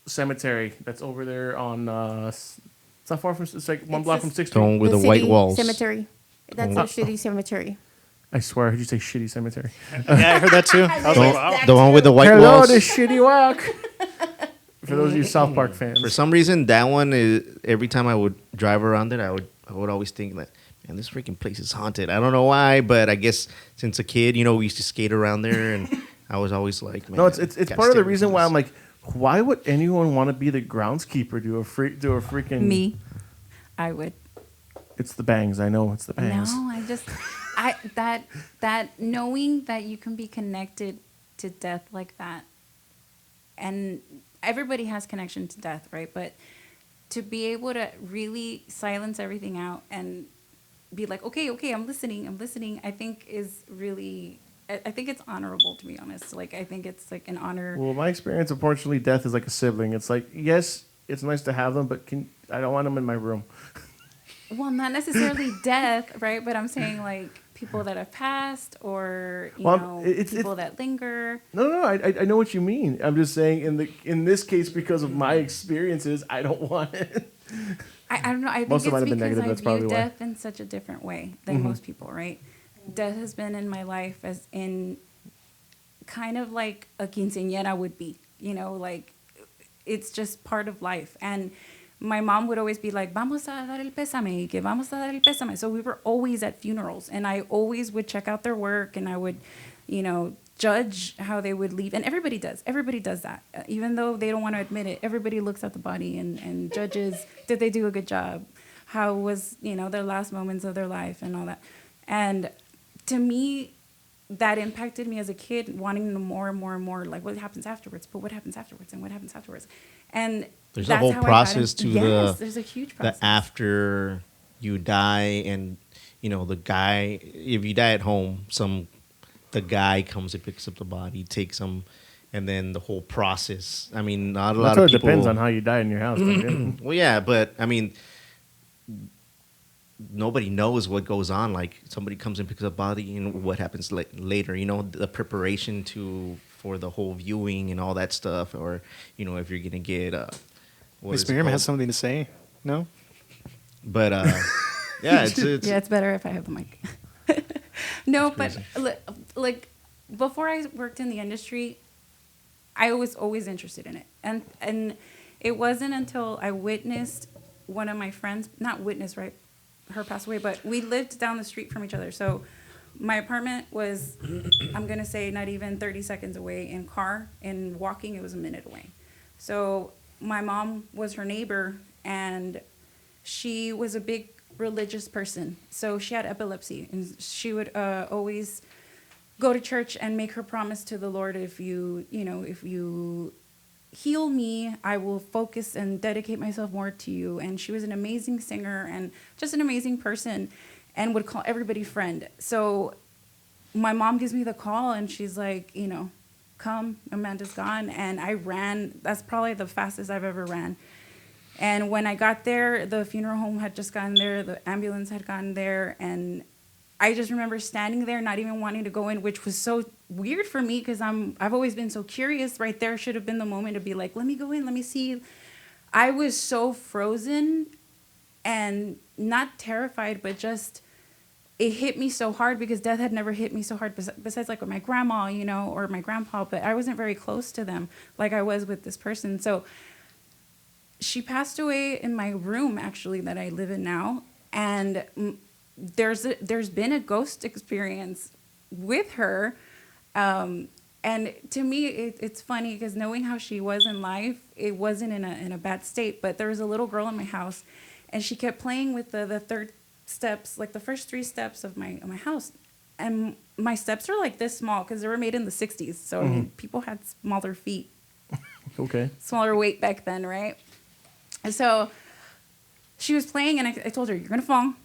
cemetery that's over there on it's not far from, it's like one block from 6th The one Street. with the city white walls. Cemetery. That's a shitty cemetery. I swear I heard you say shitty cemetery. Yeah, I heard that too. I was like, wow. The one with the white Hello, walls. the shitty walk. For those of you South Park fans. For some reason, that one is every time I would drive around it, I would always think that, man, this freaking place is haunted. I don't know why, but I guess since a kid, we used to skate around there, and I was always like, man, No, it's gotta part of stay the away reason from why this. I'm like, why would anyone want to be the groundskeeper to a freaking Me, I would. It's the bangs. I know it's the bangs. No, that knowing that you can be connected to death like that, and everybody has connection to death, right? But to be able to really silence everything out and be like, okay, I'm listening, I think is really, I think it's honorable, to be honest. Like, I think it's like an honor. Well, my experience, unfortunately, death is like a sibling. It's like, yes, it's nice to have them, but I don't want them in my room. Well, not necessarily death, right? But I'm saying like people that have passed, or people that linger. No, I know what you mean. I'm just saying in this case, because of my experiences, I don't want it. I don't know. I think Most of it's mine have been because negative, I that's view probably why. death in such a different way than most people, right? Death has been in my life as in kind of like a quinceañera would be, like it's just part of life. And my mom would always be like, vamos a dar el pésame, que vamos a dar el pésame. So we were always at funerals, and I always would check out their work, and I would, judge how they would leave. And everybody does that. Even though they don't want to admit it, everybody looks at the body and judges, did they do a good job? How was, their last moments of their life and all that. And to me, that impacted me as a kid, wanting to know more and more and more, like what happens afterwards, but what happens afterwards and what happens afterwards. And There's a that's whole how I got process in- to yes, there's a huge process. the after you die, and the guy, if you die at home, the guy comes and picks up the body, takes them, and then the whole process. I mean, not a lot of It people. depends on how you die in your house. Don't Well, yeah, but I mean, nobody knows what goes on. Like somebody comes and picks up a body, and what happens later. The preparation for the whole viewing and all that stuff, or if you're gonna get Miss Miriam has something to say. No. But yeah, it's yeah, it's better if I have the mic. No, but like before I worked in the industry, I was always interested in it, and it wasn't until I witnessed one of my friends, not witnessed, right, her passed away, but we lived down the street from each other. So my apartment was, I'm gonna say, not even 30 seconds away in car, and walking it was a minute away. So my mom was her neighbor, and she was a big religious person. So she had epilepsy, and she would always go to church and make her promise to the Lord, if you heal me, I will focus and dedicate myself more to you. And she was an amazing singer and just an amazing person, and would call everybody friend. So my mom gives me the call, and she's like, come, Amanda's gone. And I ran. That's probably the fastest I've ever ran. And when I got there, the funeral home had just gotten there, the ambulance had gotten there, and I just remember standing there, not even wanting to go in, which was so weird for me because I've always been so curious. Right there should have been the moment to be like, let me go in, let me see. I was so frozen and not terrified, but just it hit me so hard because death had never hit me so hard besides like with my grandma, or my grandpa, but I wasn't very close to them like I was with this person. So she passed away in my room, actually, that I live in now, and there's been a ghost experience with her, and to me it's funny because knowing how she was in life, it wasn't in a bad state, but there was a little girl in my house, and she kept playing with the third steps, like the first 3 steps of my house, and my steps are like this small because they were made in the 60s, so I mean, people had smaller feet. Okay. Smaller weight back then, right? And so she was playing, and I told her, you're going to fall.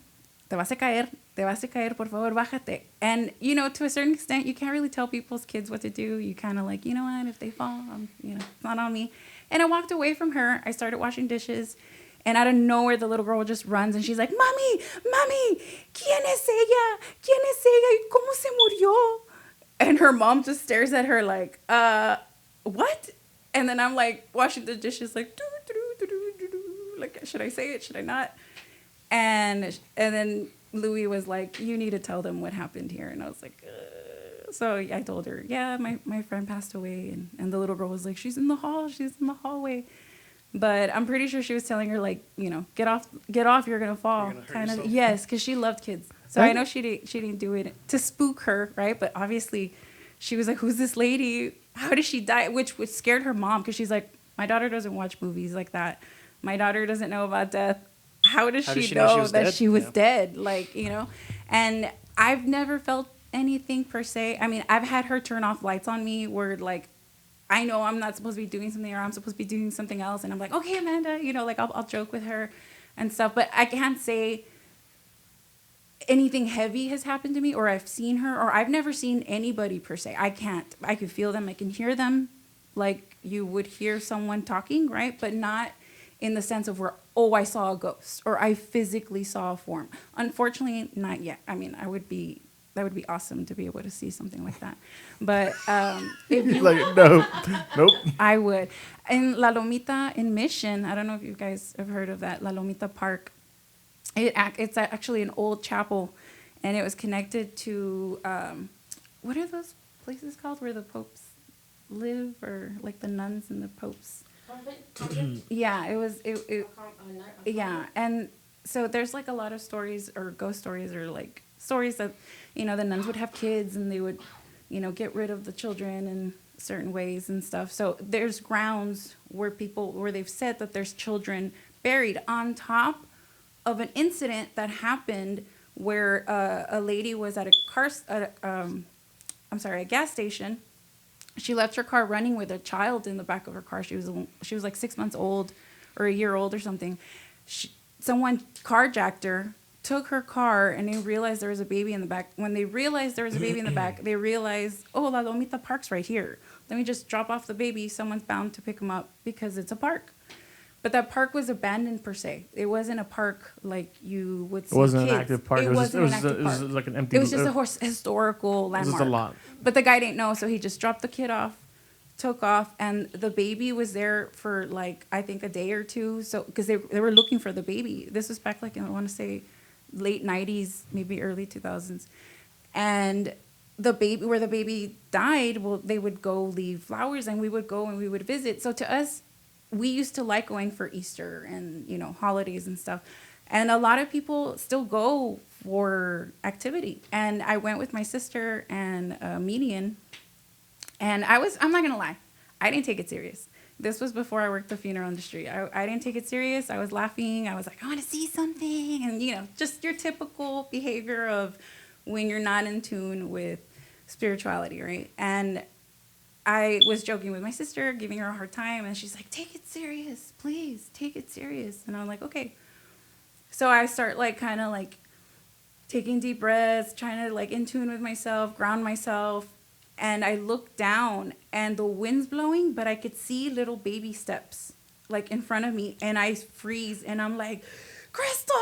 Te vas a caer, por favor, bájate. And, to a certain extent, you can't really tell people's kids what to do. You kind of like, what, if they fall, it's not on me. And I walked away from her. I started washing dishes. And out of nowhere, the little girl just runs, and she's like, Mami, ¿quién es ella? ¿Quién es ella? ¿Y cómo se murió? And her mom just stares at her like, what? And then I'm like washing the dishes like, like, should I say it? Should I not? And then Louis was like, you need to tell them what happened here. And I was like, So I told her, yeah, my friend passed away. And the little girl was like, she's in the hallway. But I'm pretty sure she was telling her, like, get off, you're going to fall. Kind of, yes, because she loved kids. So I know she didn't do it to spook her, right? But obviously she was like, who's this lady? How did she die? Which scared her mom, because she's like, my daughter doesn't watch movies like that. My daughter doesn't know about death. How does she know that she was dead? Like, and I've never felt anything per se. I mean, I've had her turn off lights on me where, like, I know I'm not supposed to be doing something or I'm supposed to be doing something else. And I'm like, okay, Amanda, like I'll joke with her and stuff. But I can't say anything heavy has happened to me or I've seen her or I've never seen anybody per se. I can't. I can feel them. I can hear them like you would hear someone talking, right? But not in the sense of where, oh, I saw a ghost or I physically saw a form. Unfortunately, not yet. I mean, that would be awesome to be able to see something like that. But if you, Like, no, nope. I would. In La Lomita in Mission, I don't know if you guys have heard of that, La Lomita Park. It's actually an old chapel, and it was connected to, what are those places called where the popes live, or like the nuns and the popes? Yeah, yeah. And so there's like a lot of stories or ghost stories or like stories that, the nuns would have kids and they would, get rid of the children in certain ways and stuff. So there's grounds where they've said that there's children buried on top of an incident that happened where a lady was at a gas station. She left her car running with a child in the back of her car. She was like 6 months old or a year old or something. Someone carjacked her, took her car, and they realized there was a baby in the back. When they realized there was a baby in the back, they realized, oh, La Lomita Park's right here. Let me just drop off the baby. Someone's bound to pick him up because it's a park. But that park was abandoned per se. It wasn't a park like you would see. It wasn't kids. an active park. It wasn't an active park. It was like an empty. It was just a historical landmark. It was just a lot. But the guy didn't know, so he just dropped the kid off, took off, and the baby was there for like I think a day or two. So because they were looking for the baby. This was back like I want to say late '90s, maybe early 2000s, and the baby died. Well, they would go leave flowers, and we would go and we would visit. So to us, we used to like going for Easter and, holidays and stuff. And a lot of people still go for activity. And I went with my sister and a median. And I'm not going to lie, I didn't take it serious. This was before I worked the funeral industry. I didn't take it serious. I was laughing. I was like, I want to see something. And, just your typical behavior of when you're not in tune with spirituality, right? And I was joking with my sister, giving her a hard time, and she's like, take it serious, please, take it serious. And I'm like, okay. So I start kind of taking deep breaths, trying to in tune with myself, ground myself. And I look down and the wind's blowing, but I could see little baby steps in front of me, and I freeze and I'm like, Crystal,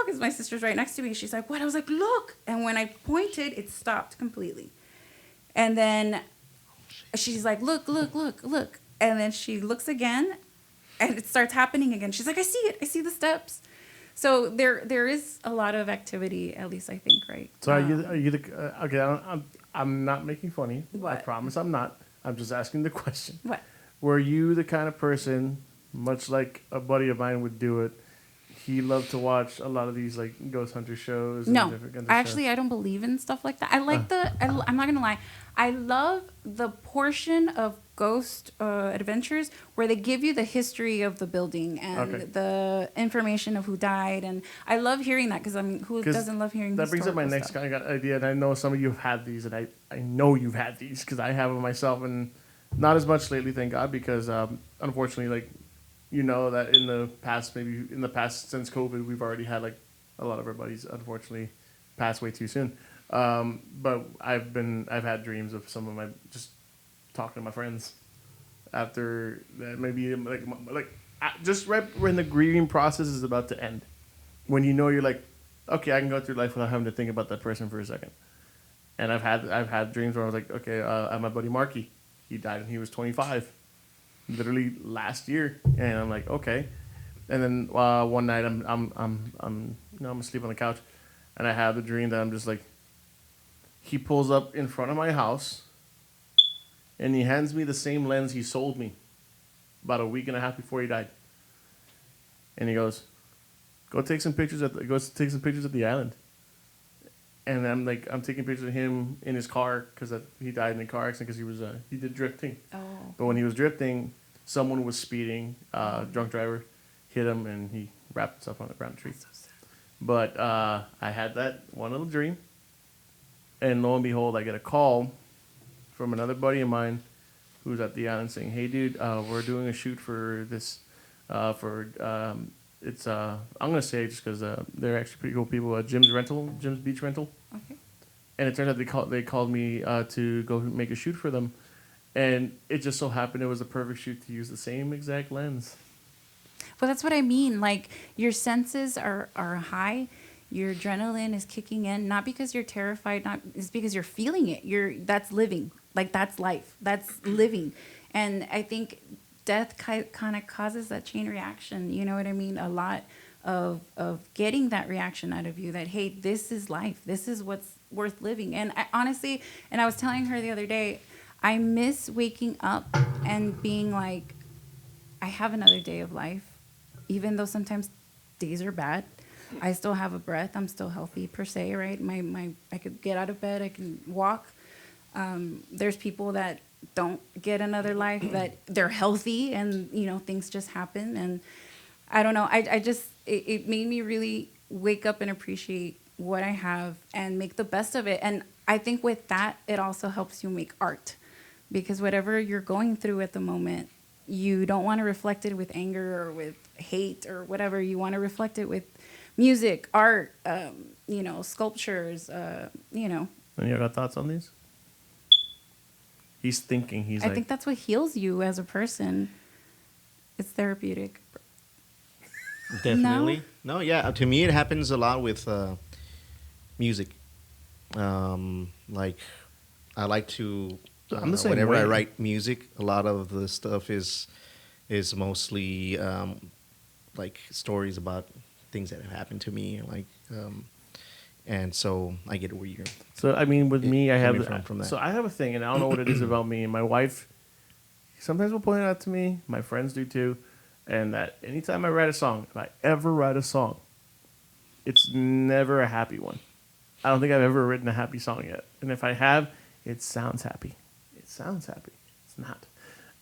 because my sister's right next to me. She's like, what? I was like, look. And when I pointed, it stopped completely. And then she's like, look. And then she looks again and it starts happening again. She's like, I see it. I see the steps. So there is a lot of activity, at least I think, right? So are you the, okay, I'm not making funny. What? I promise I'm not. I'm just asking the question. What? Were you the kind of person, much like a buddy of mine would do it, he loved to watch a lot of these ghost hunter shows? And No, different kinds of actually, stuff? I don't believe in stuff like that. I like I'm not gonna lie, I love the portion of ghost adventures where they give you the history of the building and the information of who died, and I love hearing that because who doesn't love hearing that brings up my historical next stuff? kind of idea, and I know some of you have had these, and I know you've had these because I have them myself, and not as much lately, thank God, because unfortunately, that in the past since COVID, we've already had a lot of our buddies unfortunately pass away too soon. But I've had dreams of some of my just talking to my friends after that, maybe just right when the grieving process is about to end, when you're like, okay, I can go through life without having to think about that person for a second. And I've had dreams where I was like, okay, my buddy Marky, he died when he was 25. Literally last year, and I'm like, okay. And then one night I'm asleep on the couch, and I have the dream that I'm just like, he pulls up in front of my house, and he hands me the same lens he sold me about a week and a half before he died. And he goes, go take some pictures at the island. And I'm taking pictures of him in his car because he died in a car accident because he did drifting. Oh. But when he was drifting, someone was speeding, drunk driver, hit him, and he wrapped himself around a tree. So sad. But I had that one little dream, and lo and behold, I get a call from another buddy of mine who's at the island saying, "Hey, dude, we're doing a shoot for this, it's I'm gonna say it just because they're actually pretty cool people. Jim's Beach Rental, Okay. and it turns out they called me to go make a shoot for them, and it just so happened it was a perfect shoot to use the same exact lens. Well, that's what I mean. Like your senses are high, your adrenaline is kicking in, not because you're terrified, not it's because you're feeling it. That's living, like that's life, that's living, and I think death kind of causes that chain reaction. You know what I mean? A lot of getting that reaction out of you that hey, this is life, this is what's worth living. And I, honestly, and I was telling her the other day, I miss waking up and being like, I have another day of life. Even though sometimes days are bad, I still have a breath. I'm still healthy per se, right? I could get out of bed. I can walk. There's people that don't get another life, that they're healthy, and things just happen. And I don't know. I just it made me really wake up and appreciate what I have and make the best of it. And I think with that, it also helps you make art, because whatever you're going through at the moment, you don't want to reflect it with anger or with hate or whatever. You want to reflect it with music, art, sculptures, And you got thoughts on these? He's thinking. I think that's what heals you as a person. It's therapeutic. Definitely. No, yeah. To me, it happens a lot with music. Like, I like to. I'm the same whenever I way. write music, a lot of the stuff is mostly like stories about things that have happened to me, like, and so I get where you're. So I mean, with me, I have coming from that. so I have a thing, and I don't know what it is about me. And my wife sometimes will point it out to me. My friends do too, and that anytime I write a song, if I ever write a song, it's never a happy one. I don't think I've ever written a happy song yet, and if I have, it sounds happy. It sounds happy. It's not.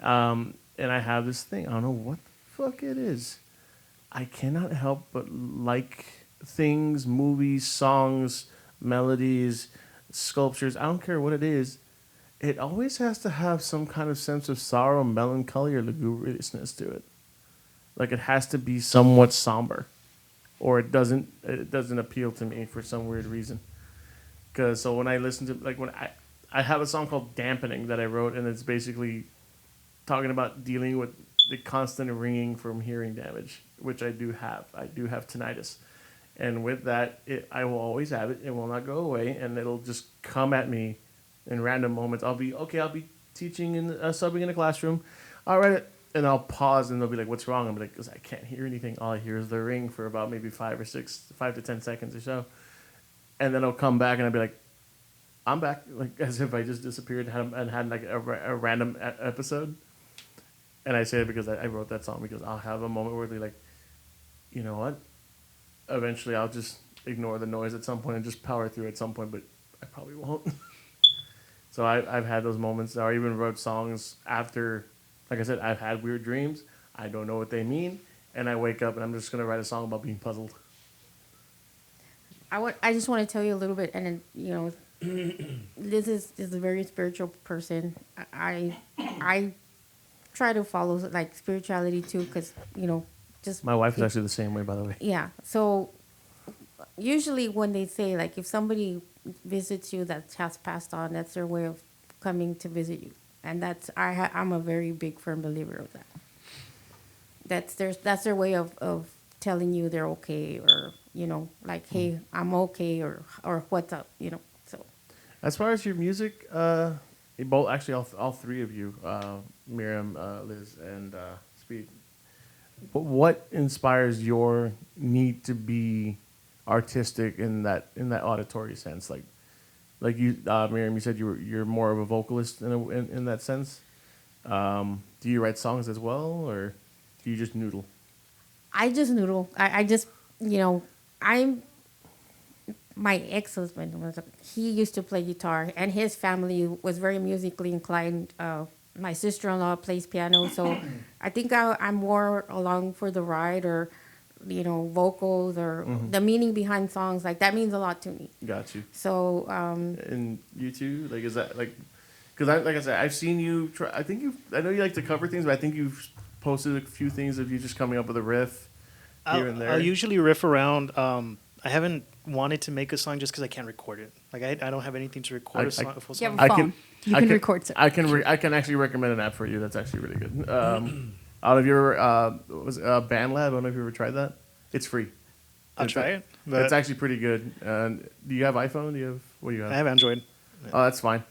And I have this thing. I don't know what the fuck it is. I cannot help but like things, movies, songs, melodies, sculptures. I don't care what it is. It always has to have some kind of sense of sorrow, melancholy, or lugubriousness to it. Like it has to be somewhat somber, or it doesn't appeal to me for some weird reason. Because so when I listen to when I have a song called "Dampening" that I wrote, and it's basically talking about dealing with the constant ringing from hearing damage, which I do have. I do have tinnitus. And with that, I will always have it. It will not go away, and it'll just come at me in random moments. I'll be teaching subbing in a classroom. I'll write it, and I'll pause, and they'll be like, "What's wrong?" I'm like, "'Cause I can't hear anything. All I hear is the ring for about maybe 5 to 10 seconds or so." And then I'll come back, and I'll be like, "I'm back," like as if I just disappeared and had like a random episode. And I say it because I wrote that song, because I'll have a moment where they're like, you know what? Eventually, I'll just ignore the noise at some point and just power through at some point, but I probably won't. So I've had those moments. I even wrote songs after, like I said, I've had weird dreams. I don't know what they mean, and I wake up and I'm just gonna write a song about being puzzled. I just want to tell you a little bit, and then, Liz is a very spiritual person. I try to follow like spirituality too, because just My wife is actually the same way, by the way. yeah. So usually when they say like if somebody visits you that has passed on, that's their way of coming to visit you, and I'm a very big firm believer of that. That's their way of telling you they're okay, or like, hey, I'm okay, or what's up, So As far as your music, both actually all three of you, Miriam, Liz, and Speed. What inspires your need to be artistic in that auditory sense? Like you, Miriam, you said you're more of a vocalist in that sense. Do you write songs as well, or do you just noodle? I just noodle. I just, I'm my ex-husband. He used to play guitar, and his family was very musically inclined. My sister-in-law plays piano, so I think I'm more along for the ride, or vocals, or the meaning behind songs. Like that means a lot to me. Got you. So And you too, like, is that like? Because like I said, I've seen you try. I know you like to cover things, but I think you've posted a few things of you just coming up with a riff here and there. I'll usually riff around. I haven't wanted to make a song just because I can't record it. Like I don't have anything to record a full You have song. a phone. You can record it. I can actually recommend an app for you. That's actually really good. I don't know if you ever was BandLab. I don't know if you ever tried that. It's free. I'll try it. It's actually pretty good. Do you have iPhone? What do you have? I have Android. Oh, that's fine.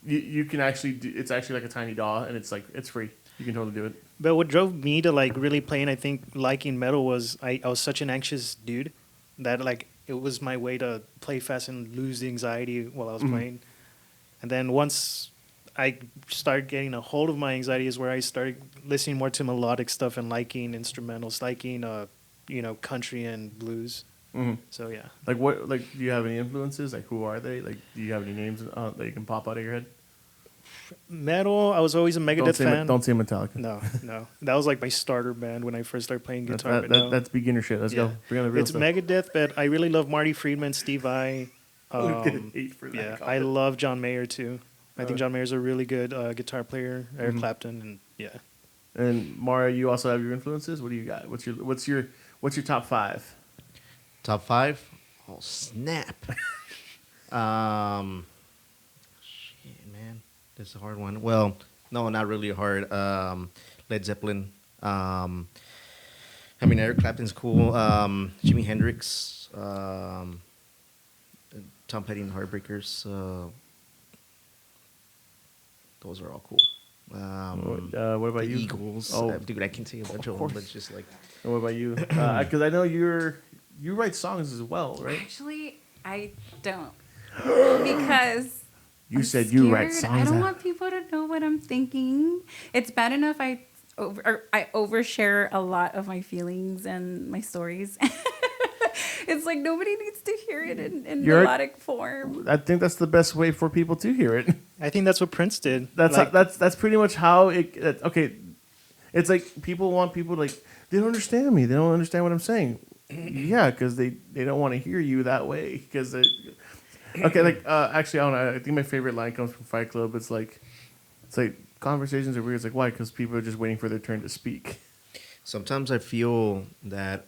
You can actually it's actually like a tiny DAW, and it's free. You can totally do it. But what drove me to like really play and I think liking metal was I was such an anxious dude that like it was my way to play fast and lose the anxiety while I was playing. And then once I started getting a hold of my anxiety is where I started listening more to melodic stuff and liking instrumentals, liking country and blues. Mm-hmm. So yeah. Do you have any influences? Like, who are they? Like, do you have any names that you can pop out of your head? Metal, I was always a Megadeth fan. Don't say Metallica. No. That was like my starter band when I first started playing guitar. That's beginner shit. Let's go. Bring on the real it's stuff. Megadeth, but I really love Marty Friedman, Steve Vai. Hate for that Yeah, comment. I love John Mayer too. I think John Mayer's a really good guitar player. Eric Clapton, and yeah. And Mara, you also have your influences. What do you got? What's your top 5? Top 5? Oh, snap. Shit, man. That's a hard one. Well, no, not really hard. Led Zeppelin. Eric Clapton's cool. Jimi Hendrix. Tom Petty and the Heartbreakers. Those are all cool. What about you? Eagles. Oh, dude, I can say a bunch of them, but just like... And what about you? Because I know you write songs as well, right? Actually, I don't. Because You I'm said you write scared. songs. I don't want people to know what I'm thinking. It's bad enough I overshare a lot of my feelings and my stories. It's like nobody needs to hear it in melodic form. I think that's the best way for people to hear it. I think that's what Prince did. That's pretty much how it. Okay, it's like people want people to, like, they don't understand me. They don't understand what I'm saying. Yeah, because they don't want to hear you that way. Because okay, like actually, I don't know. I think my favorite line comes from Fight Club. It's like conversations are weird. It's like, why? Because people are just waiting for their turn to speak. Sometimes I feel that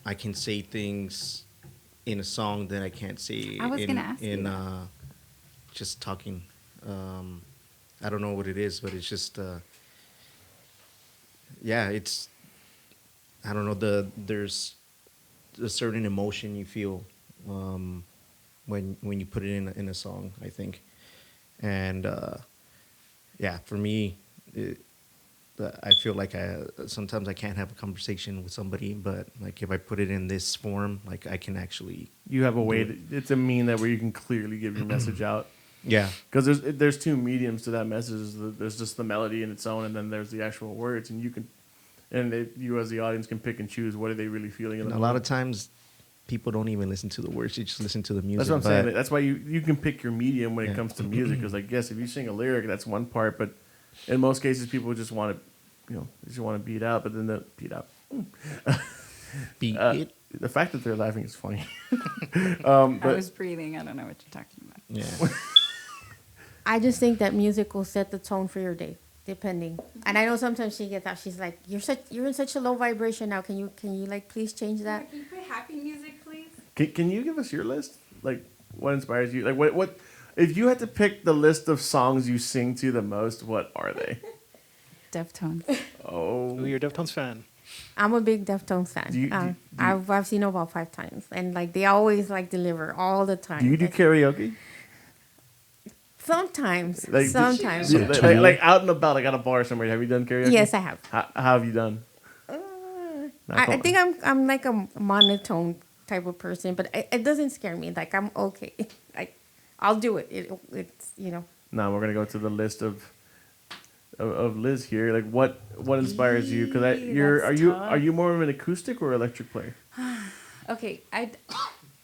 I can say things in a song that I can't say in just talking. I don't know what it is, but it's just it's, I don't know, there's a certain emotion you feel when you put it in a song, I think. And for me, I feel like sometimes I can't have a conversation with somebody, but like if I put it in this form, like I can actually. You have a way. It's a mean that where you can clearly give your message out. Yeah, because there's two mediums to that message. There's just the melody in its own, and then there's the actual words, and you as the audience can pick and choose what are they really feeling. And a lot of times, people don't even listen to the words; they just listen to the music. That's what I'm saying. That's why you can pick your medium when it comes to music. Because like, yes, if you sing a lyric, that's one part, but in most cases, people just want to beat out, but then the beat out. Beat it. The fact that they're laughing is funny. I was breathing. I don't know what you're talking about. Yeah. I just think that music will set the tone for your day, depending. And I know sometimes she gets out. She's like, "You're in such a low vibration now. Can you like please change that?" Can you play happy music, please? Can you give us your list? Like, what inspires you? Like, what if you had to pick the list of songs you sing to the most? What are they? Deftones. Oh, You're a Deftones fan. I'm a big Deftones fan. I've seen them about 5 times, and like they always like deliver all the time. Do you do karaoke? Sometimes. Like, Sometimes. Like out and about, like at a bar somewhere. Have you done karaoke? Yes, I have. How have you done? I think I'm like a monotone type of person, but it doesn't scare me. Like I'm okay. Like I'll do it. It's Now we're gonna go to the list of Liz here. Like what inspires you? Because are you more of an acoustic or electric player? Okay,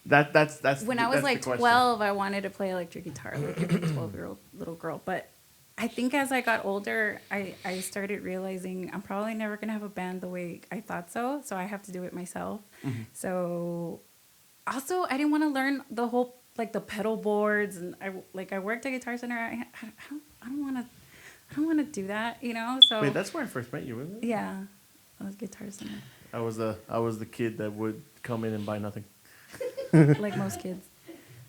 That's when I was like 12, I wanted to play electric guitar like a 12-year-old little girl. But I think as I got older, I started realizing I'm probably never going to have a band the way I thought so I have to do it myself. Mm-hmm. So also, I didn't want to learn the whole like the pedal boards, and I worked at Guitar Center. I don't want to do that, you know. So Wait, that's where I first met you, wasn't it? yeah, I was Guitar Center, I was the kid that would come in and buy nothing. like most kids.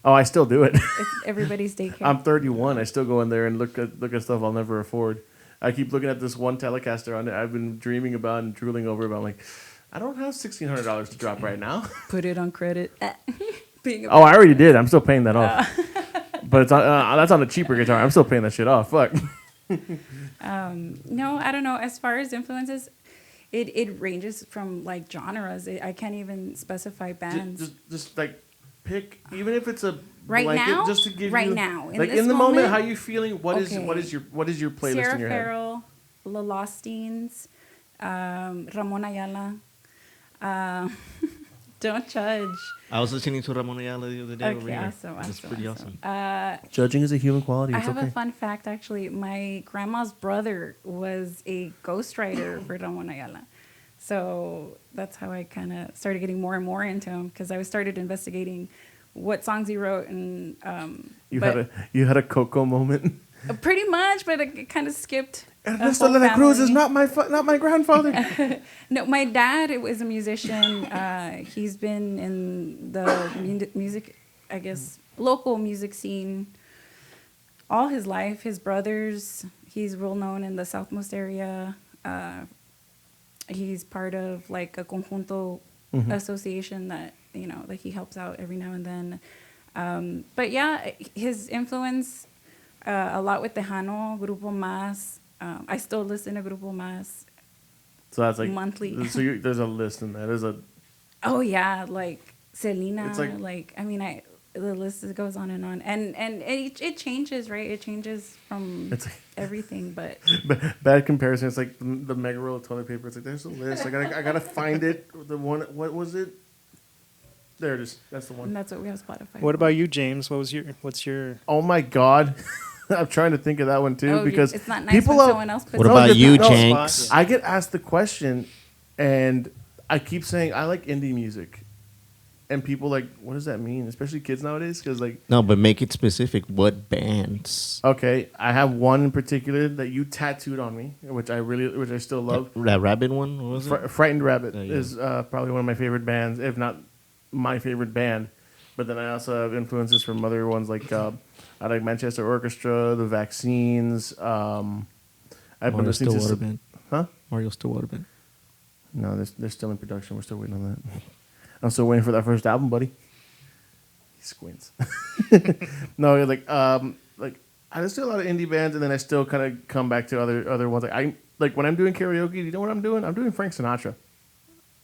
Oh, I still do it. It's everybody's daycare. I'm 31. I still go in there and look at stuff I'll never afford. I keep looking at this one Telecaster on it. I've been dreaming about and drooling over. But I'm like, I don't have $1,600 to drop right now. Put it on credit. Being a Oh, I already did. I'm still paying that off. But it's that's on a cheaper guitar. I'm still paying that shit off. Fuck. No, I don't know. As far as influences, it ranges from like genres. I can't even specify bands. Just like pick, even if it's a Right blanket, now? just to give Right you now, in like this in the moment, moment? how you feeling? What is Okay. what is your playlist Sarah in your head? Farrell, La Lostines, Ramon Ayala. Don't judge. I was listening to Ramon Ayala the other day over Okay, here. awesome. It's pretty awesome. Judging is a human quality. I It's have okay. a fun fact, actually. My grandma's brother was a ghostwriter for Ramon Ayala. So that's how I kind of started getting more and more into him, because I started investigating what songs he wrote. And You but had a Coco moment. pretty much, but it kind of skipped. a Ernesto whole de la Cruz is family. not my grandfather. No, my dad was a musician. He's been in the music, I guess, local music scene all his life. His brothers, he's well known in the Southmost area. He's part of like a conjunto association that, you know, like he helps out every now and then. But yeah, his influence a lot with Tejano, Grupo Más. I still listen to Grupo Más. So that's like Monthly. So there's a list in there. There's a Oh yeah, like Selena, It's like- I mean, the list goes on, and it changes, right? It changes from It's like- everything, but bad comparison. It's like the mega roll of toilet paper. It's like there's a list. I gotta find it. The one. What was it? There it is. That's the one. that's what we have Spotify. What for. about you, James? What's your? Oh my god. I'm trying to think of that one too Oh, because it's not nice people when are- someone else puts What it about on. you, no, Jenks? I get asked the question, and I keep saying I like indie music, and people like, what does that mean? Especially kids nowadays, because like, No, but make it specific. What bands? okay, I have one in particular that you tattooed on me, which I still love. That rabbit one? What was it? Frightened Rabbit Yeah. is probably one of my favorite bands, if not my favorite band. But then I also have influences from other ones like I like Manchester Orchestra, The Vaccines. I've been Mario listening to Stillwater some, Band. huh? Mario Stillwater Band. No, they're still in production. We're still waiting on that. I'm still waiting for that first album, buddy. He squints. No, like I listen to a lot of indie bands, and then I still kind of come back to other ones. Like when I'm doing karaoke. Do you know what I'm doing? I'm doing Frank Sinatra.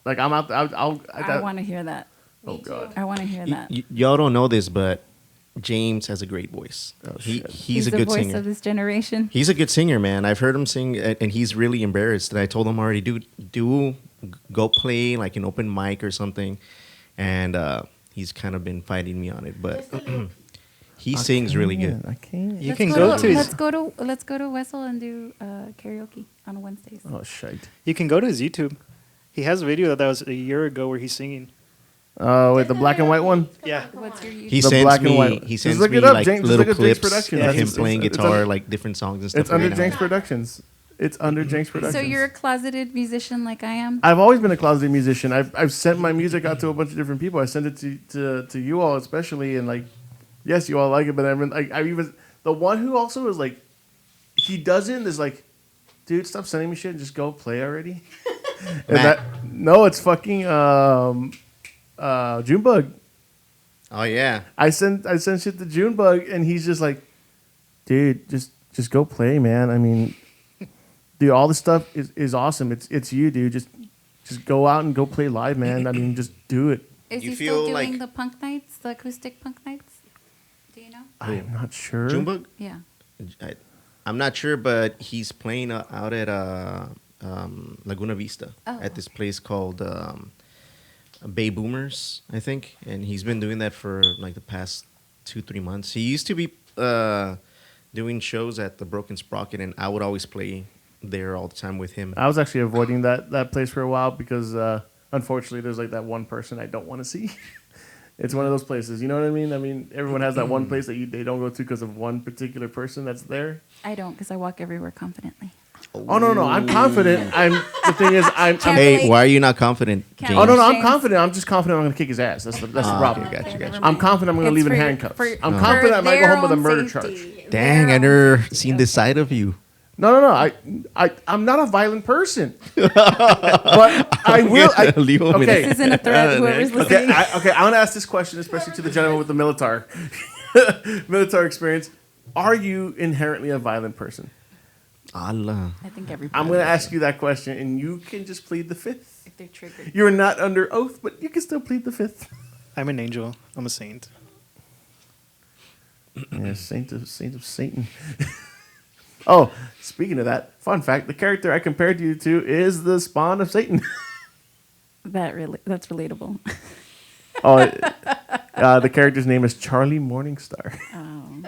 Like I'm out. I want to hear that. Oh God. I want to hear that. Y'all don't know this, but James has a great voice. Oh, He's He's a the good voice singer. of this generation. He's a good singer, man. I've heard him sing, and he's really embarrassed. And I told him already, dude, go play like an open mic or something. And he's kind of been fighting me on it, but he sings really good. I can't. You Let's can go go to, to his. let's go to Wessel and do karaoke on Wednesdays. Oh shite. You can go to his YouTube. He has a video that was a year ago where he's singing. Oh wait, the black and white one. Yeah. What's your YouTube? He The sends black and me, white. he Just sends look me it up, like Jenks. Just little look at Jenks clips Productions. of That's him just- playing it's guitar, under- like different songs and stuff. It's under like that. Jenks Productions. It's under Jenks Productions. So you're a closeted musician like I am? I've always been a closeted musician. I've sent my music out to a bunch of different people. I sent it to you all especially, and like, yes, you all like it. But I even the one who also is like, he doesn't is like, dude, stop sending me shit and just go play already. Matt. No, it's fucking Junebug. Oh yeah, I sent shit to Junebug, and he's just like, dude, just go play, man. I mean, dude, all this stuff is awesome. It's you, dude. Just go out and go play live, man. I mean, just do it. Is You he still feel doing like- the punk nights, the acoustic punk nights? Do you know? I'm not sure. Junebug. Yeah. I'm not sure, but he's playing out at Laguna Vista Oh. at this place called Bay Boomers, I think, and he's been doing that for like the past 2-3 months. He used to be doing shows at the Broken Sprocket, and I would always play there all the time with him. I was actually avoiding that place for a while because unfortunately there's like that one person I don't want to see. It's one of those places. You know what I mean? I mean, everyone has that one place that they don't go to because of one particular person that's there. I don't, because I walk everywhere confidently. Oh no, I'm confident. The thing is, I'm Hey, why are you not confident, Can't James? Oh no, I'm James. confident. I'm just confident I'm gonna kick his ass. That's the problem. okay, gotcha. Never I'm mind. confident I'm gonna It's leave in for- handcuffs. for- I'm for confident I might go their home with a own murder safety. charge. Dang, I never seen this side of you. No. I'm not a violent person, but I will. Leave him with okay. This isn't a threat. Whoever's listening. Okay, I want to ask this question, especially to the gentleman with the military experience. Are you inherently a violent person? Allah. I think everybody. I'm going to ask you that question, and you can just plead the fifth. if they're triggered. You're not under oath, but you can still plead the fifth. I'm an angel. I'm a saint. Yeah, saint of Satan. Oh, speaking of that, fun fact: the character I compared you to is the spawn of Satan. That's relatable. Oh, the character's name is Charlie Morningstar. Oh.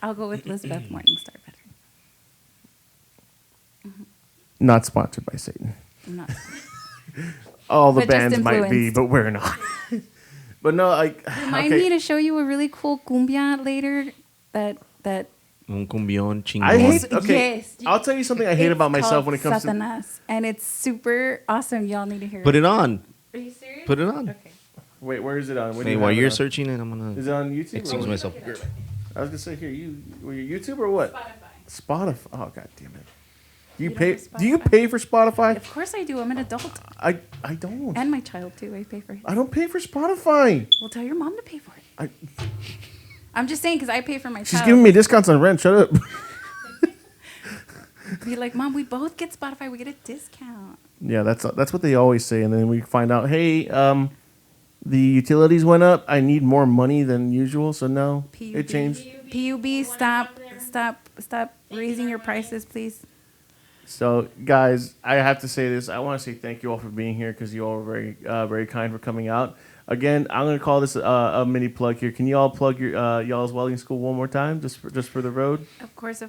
I'll go with Lizbeth Morningstar better. Not sponsored by Satan. I'm not. All the But just bands might be, influenced. but we're not. But no, like Remind me to show you a really cool cumbia later. That Un cumbión chingón. I hate. Okay, Yes. I'll tell you something I hate it's about myself called when it comes to. Satanas, and it's super awesome. Y'all need to hear Put it on. Are you serious? Put it on. Okay. Wait, where is it on? Where do Hey, you while have it you're on? searching it, I'm Is gonna it on YouTube? excuse or- myself. I was gonna say here, were you YouTube or what? Spotify. Oh god damn it! Do you You don't pay? have Do you Spotify? pay for Spotify? Of course I do. I'm an adult, I don't. and my child too. I pay for it. I don't pay for Spotify. Well, tell your mom to pay for it. I, I'm just saying because I pay for my she's child. giving me discounts on rent. Shut up. Be like, Mom, we both get Spotify. We get a discount. Yeah, that's what they always say, and then we find out, hey, the utilities went up. I need more money than usual, so no, it changed. PUB, stop raising your prices, please. So, guys, I have to say this. I want to say thank you all for being here because you all were very kind for coming out. Again, I'm going to call this a mini plug here. Can you all plug your y'all's welding school one more time, just for the road? Of course.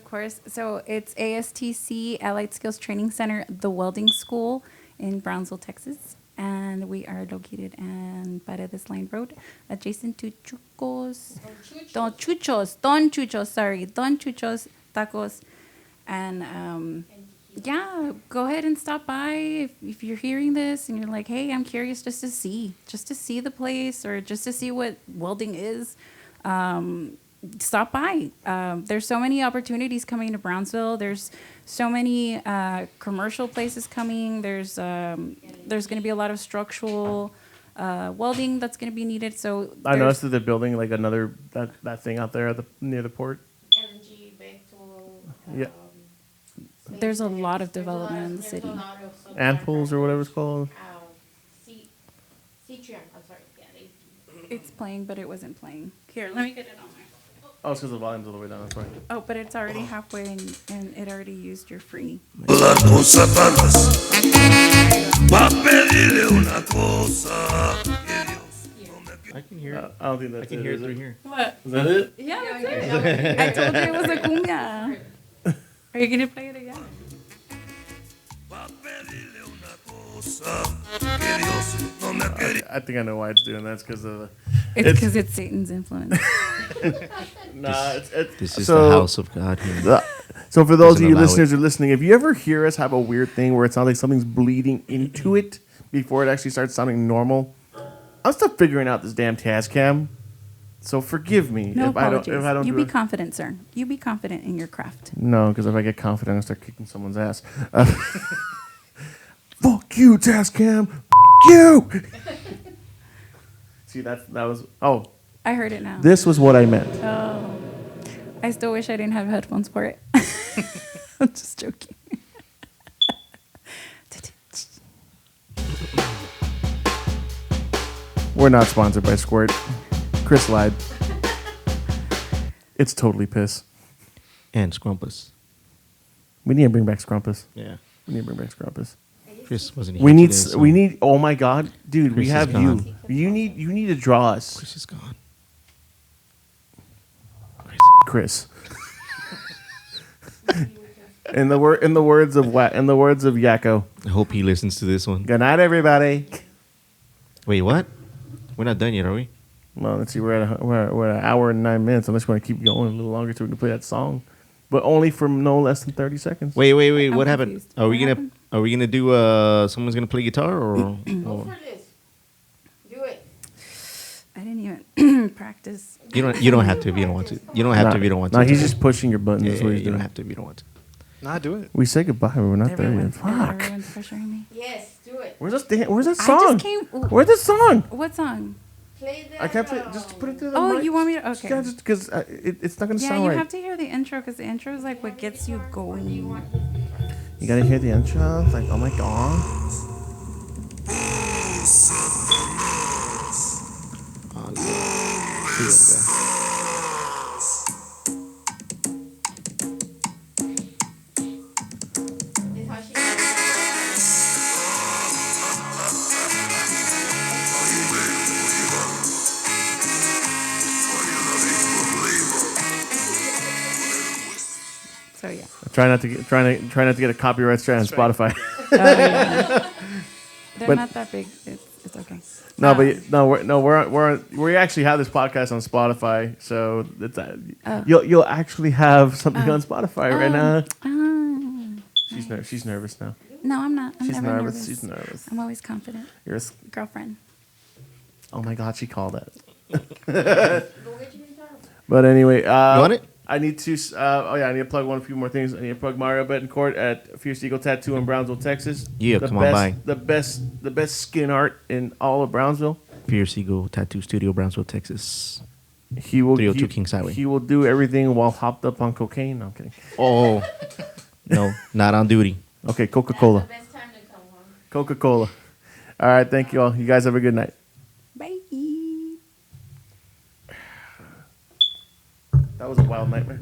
So it's ASTC, Allied Skills Training Center, the Welding School in Brownsville, Texas. And we are located on Paredes Line Road, adjacent to Don Chuchos Tacos. And yeah, go ahead and stop by if you're hearing this and you're like, hey, I'm curious just to see the place or just to see what welding is. Stop by. There's so many opportunities coming to Brownsville. There's so many commercial places coming. There's going to be a lot of structural welding that's going to be needed. So I noticed that they're building like another that thing out there at near the port. LNG, Bechtel. Yeah. there's a lot of development in the city. Ampoules or whatever it's called. Citrium, I'm sorry. Yeah, It's playing, but it wasn't playing. Here, let me get it on there. Oh, it's because the volume's all the way down. That's why. Oh, but it's already halfway and it already used your free. Las dos satanas va a pedirle una cosa que Dios no me quiere. I can hear it. I don't think that's I can it, hear it is through here. What? Is that it? Yeah, that's it. I told you it was a cumbia. Are you going to play it again? Va a pedirle una cosa que Dios no me quiere. I think I know why it's doing that. It's because of the. It's because it's Satan's influence. Nah, it's This is so, the house of God here. So for those of Doesn't you allow listeners who are listening, if you ever hear us have a weird thing where it sounds like something's bleeding into it before it actually starts sounding normal, I'm still figuring out this damn Tascam. So forgive me No if I don't. apologies. If I don't You do be it. confident, sir. You be confident in your craft. No, because if I get confident, I'll start kicking someone's ass. Fuck you, Tascam. Fuck you. See, that was. Oh, I heard it now. this was what I meant. Oh. I still wish I didn't have headphones for it. I'm just joking. We're not sponsored by Squirt. Chris lied. It's totally piss. And Scrumpus. We need to bring back Scrumpus. Yeah. We need to bring back Scrumpus. Chris wasn't here We need. today, so We need. Oh my God, dude. Chris we is have you. gone. You need to draw us, Chris is gone. Chris. in the words of Yakko. I hope he listens to this one. Good night, everybody. Wait, what? We're not done yet, are we? Well, let's see. We're at an hour and 9 minutes. Unless you want to keep going a little longer so we can play that song, but only for no less than 30 seconds. Wait. I'm What happened? confused. Are we What gonna happened? Are we gonna do? Someone's gonna play guitar or? Go for this. Do it. I didn't even practice. You don't have to if you don't want to. You don't have to if you don't want to. No, he's just pushing your buttons. Yeah, That's what he's you doing. don't have to if you don't want to. Nah, do it. We say goodbye. We're not there yet. Fuck. Everyone's pressuring me. Yes, do it. Where's that I song? just came. Where's the song? What song? Play that. I can't play. Just put it through the Oh, mic. you want me to? Okay. Yeah, just because it's not gonna Yeah, sound you right. have to hear the intro because the intro is like what gets you going. You gotta hear the intro. It's like, oh my god. Oh, yeah. Here we go. So yeah. Try not to get a copyright strike on Spotify. They're But- not that big. It's okay. No, Um, but we actually have this podcast on Spotify, so it's Oh. you'll actually have something on Spotify right now. She's nervous now. No, I'm not. I'm She's never nervous. nervous. She's nervous. I'm always confident. You're Girlfriend. oh my god, she called it. Go get your guitar. But anyway, You want it? I need to. I need to plug a few more things. I need to plug Mario Betancourt at Fierce Eagle Tattoo in Brownsville, Texas. Yeah, the come on best, by. the best skin art in all of Brownsville. Fierce Eagle Tattoo Studio, Brownsville, Texas. He will 302 Kings Highway. He will do everything while hopped up on cocaine. No, I'm kidding. Oh, no, not on duty. Okay, Coca-Cola. That's the best time to come home. Coca-Cola. All right, thank you all. You guys have a good night. Bye. That was a wild nightmare.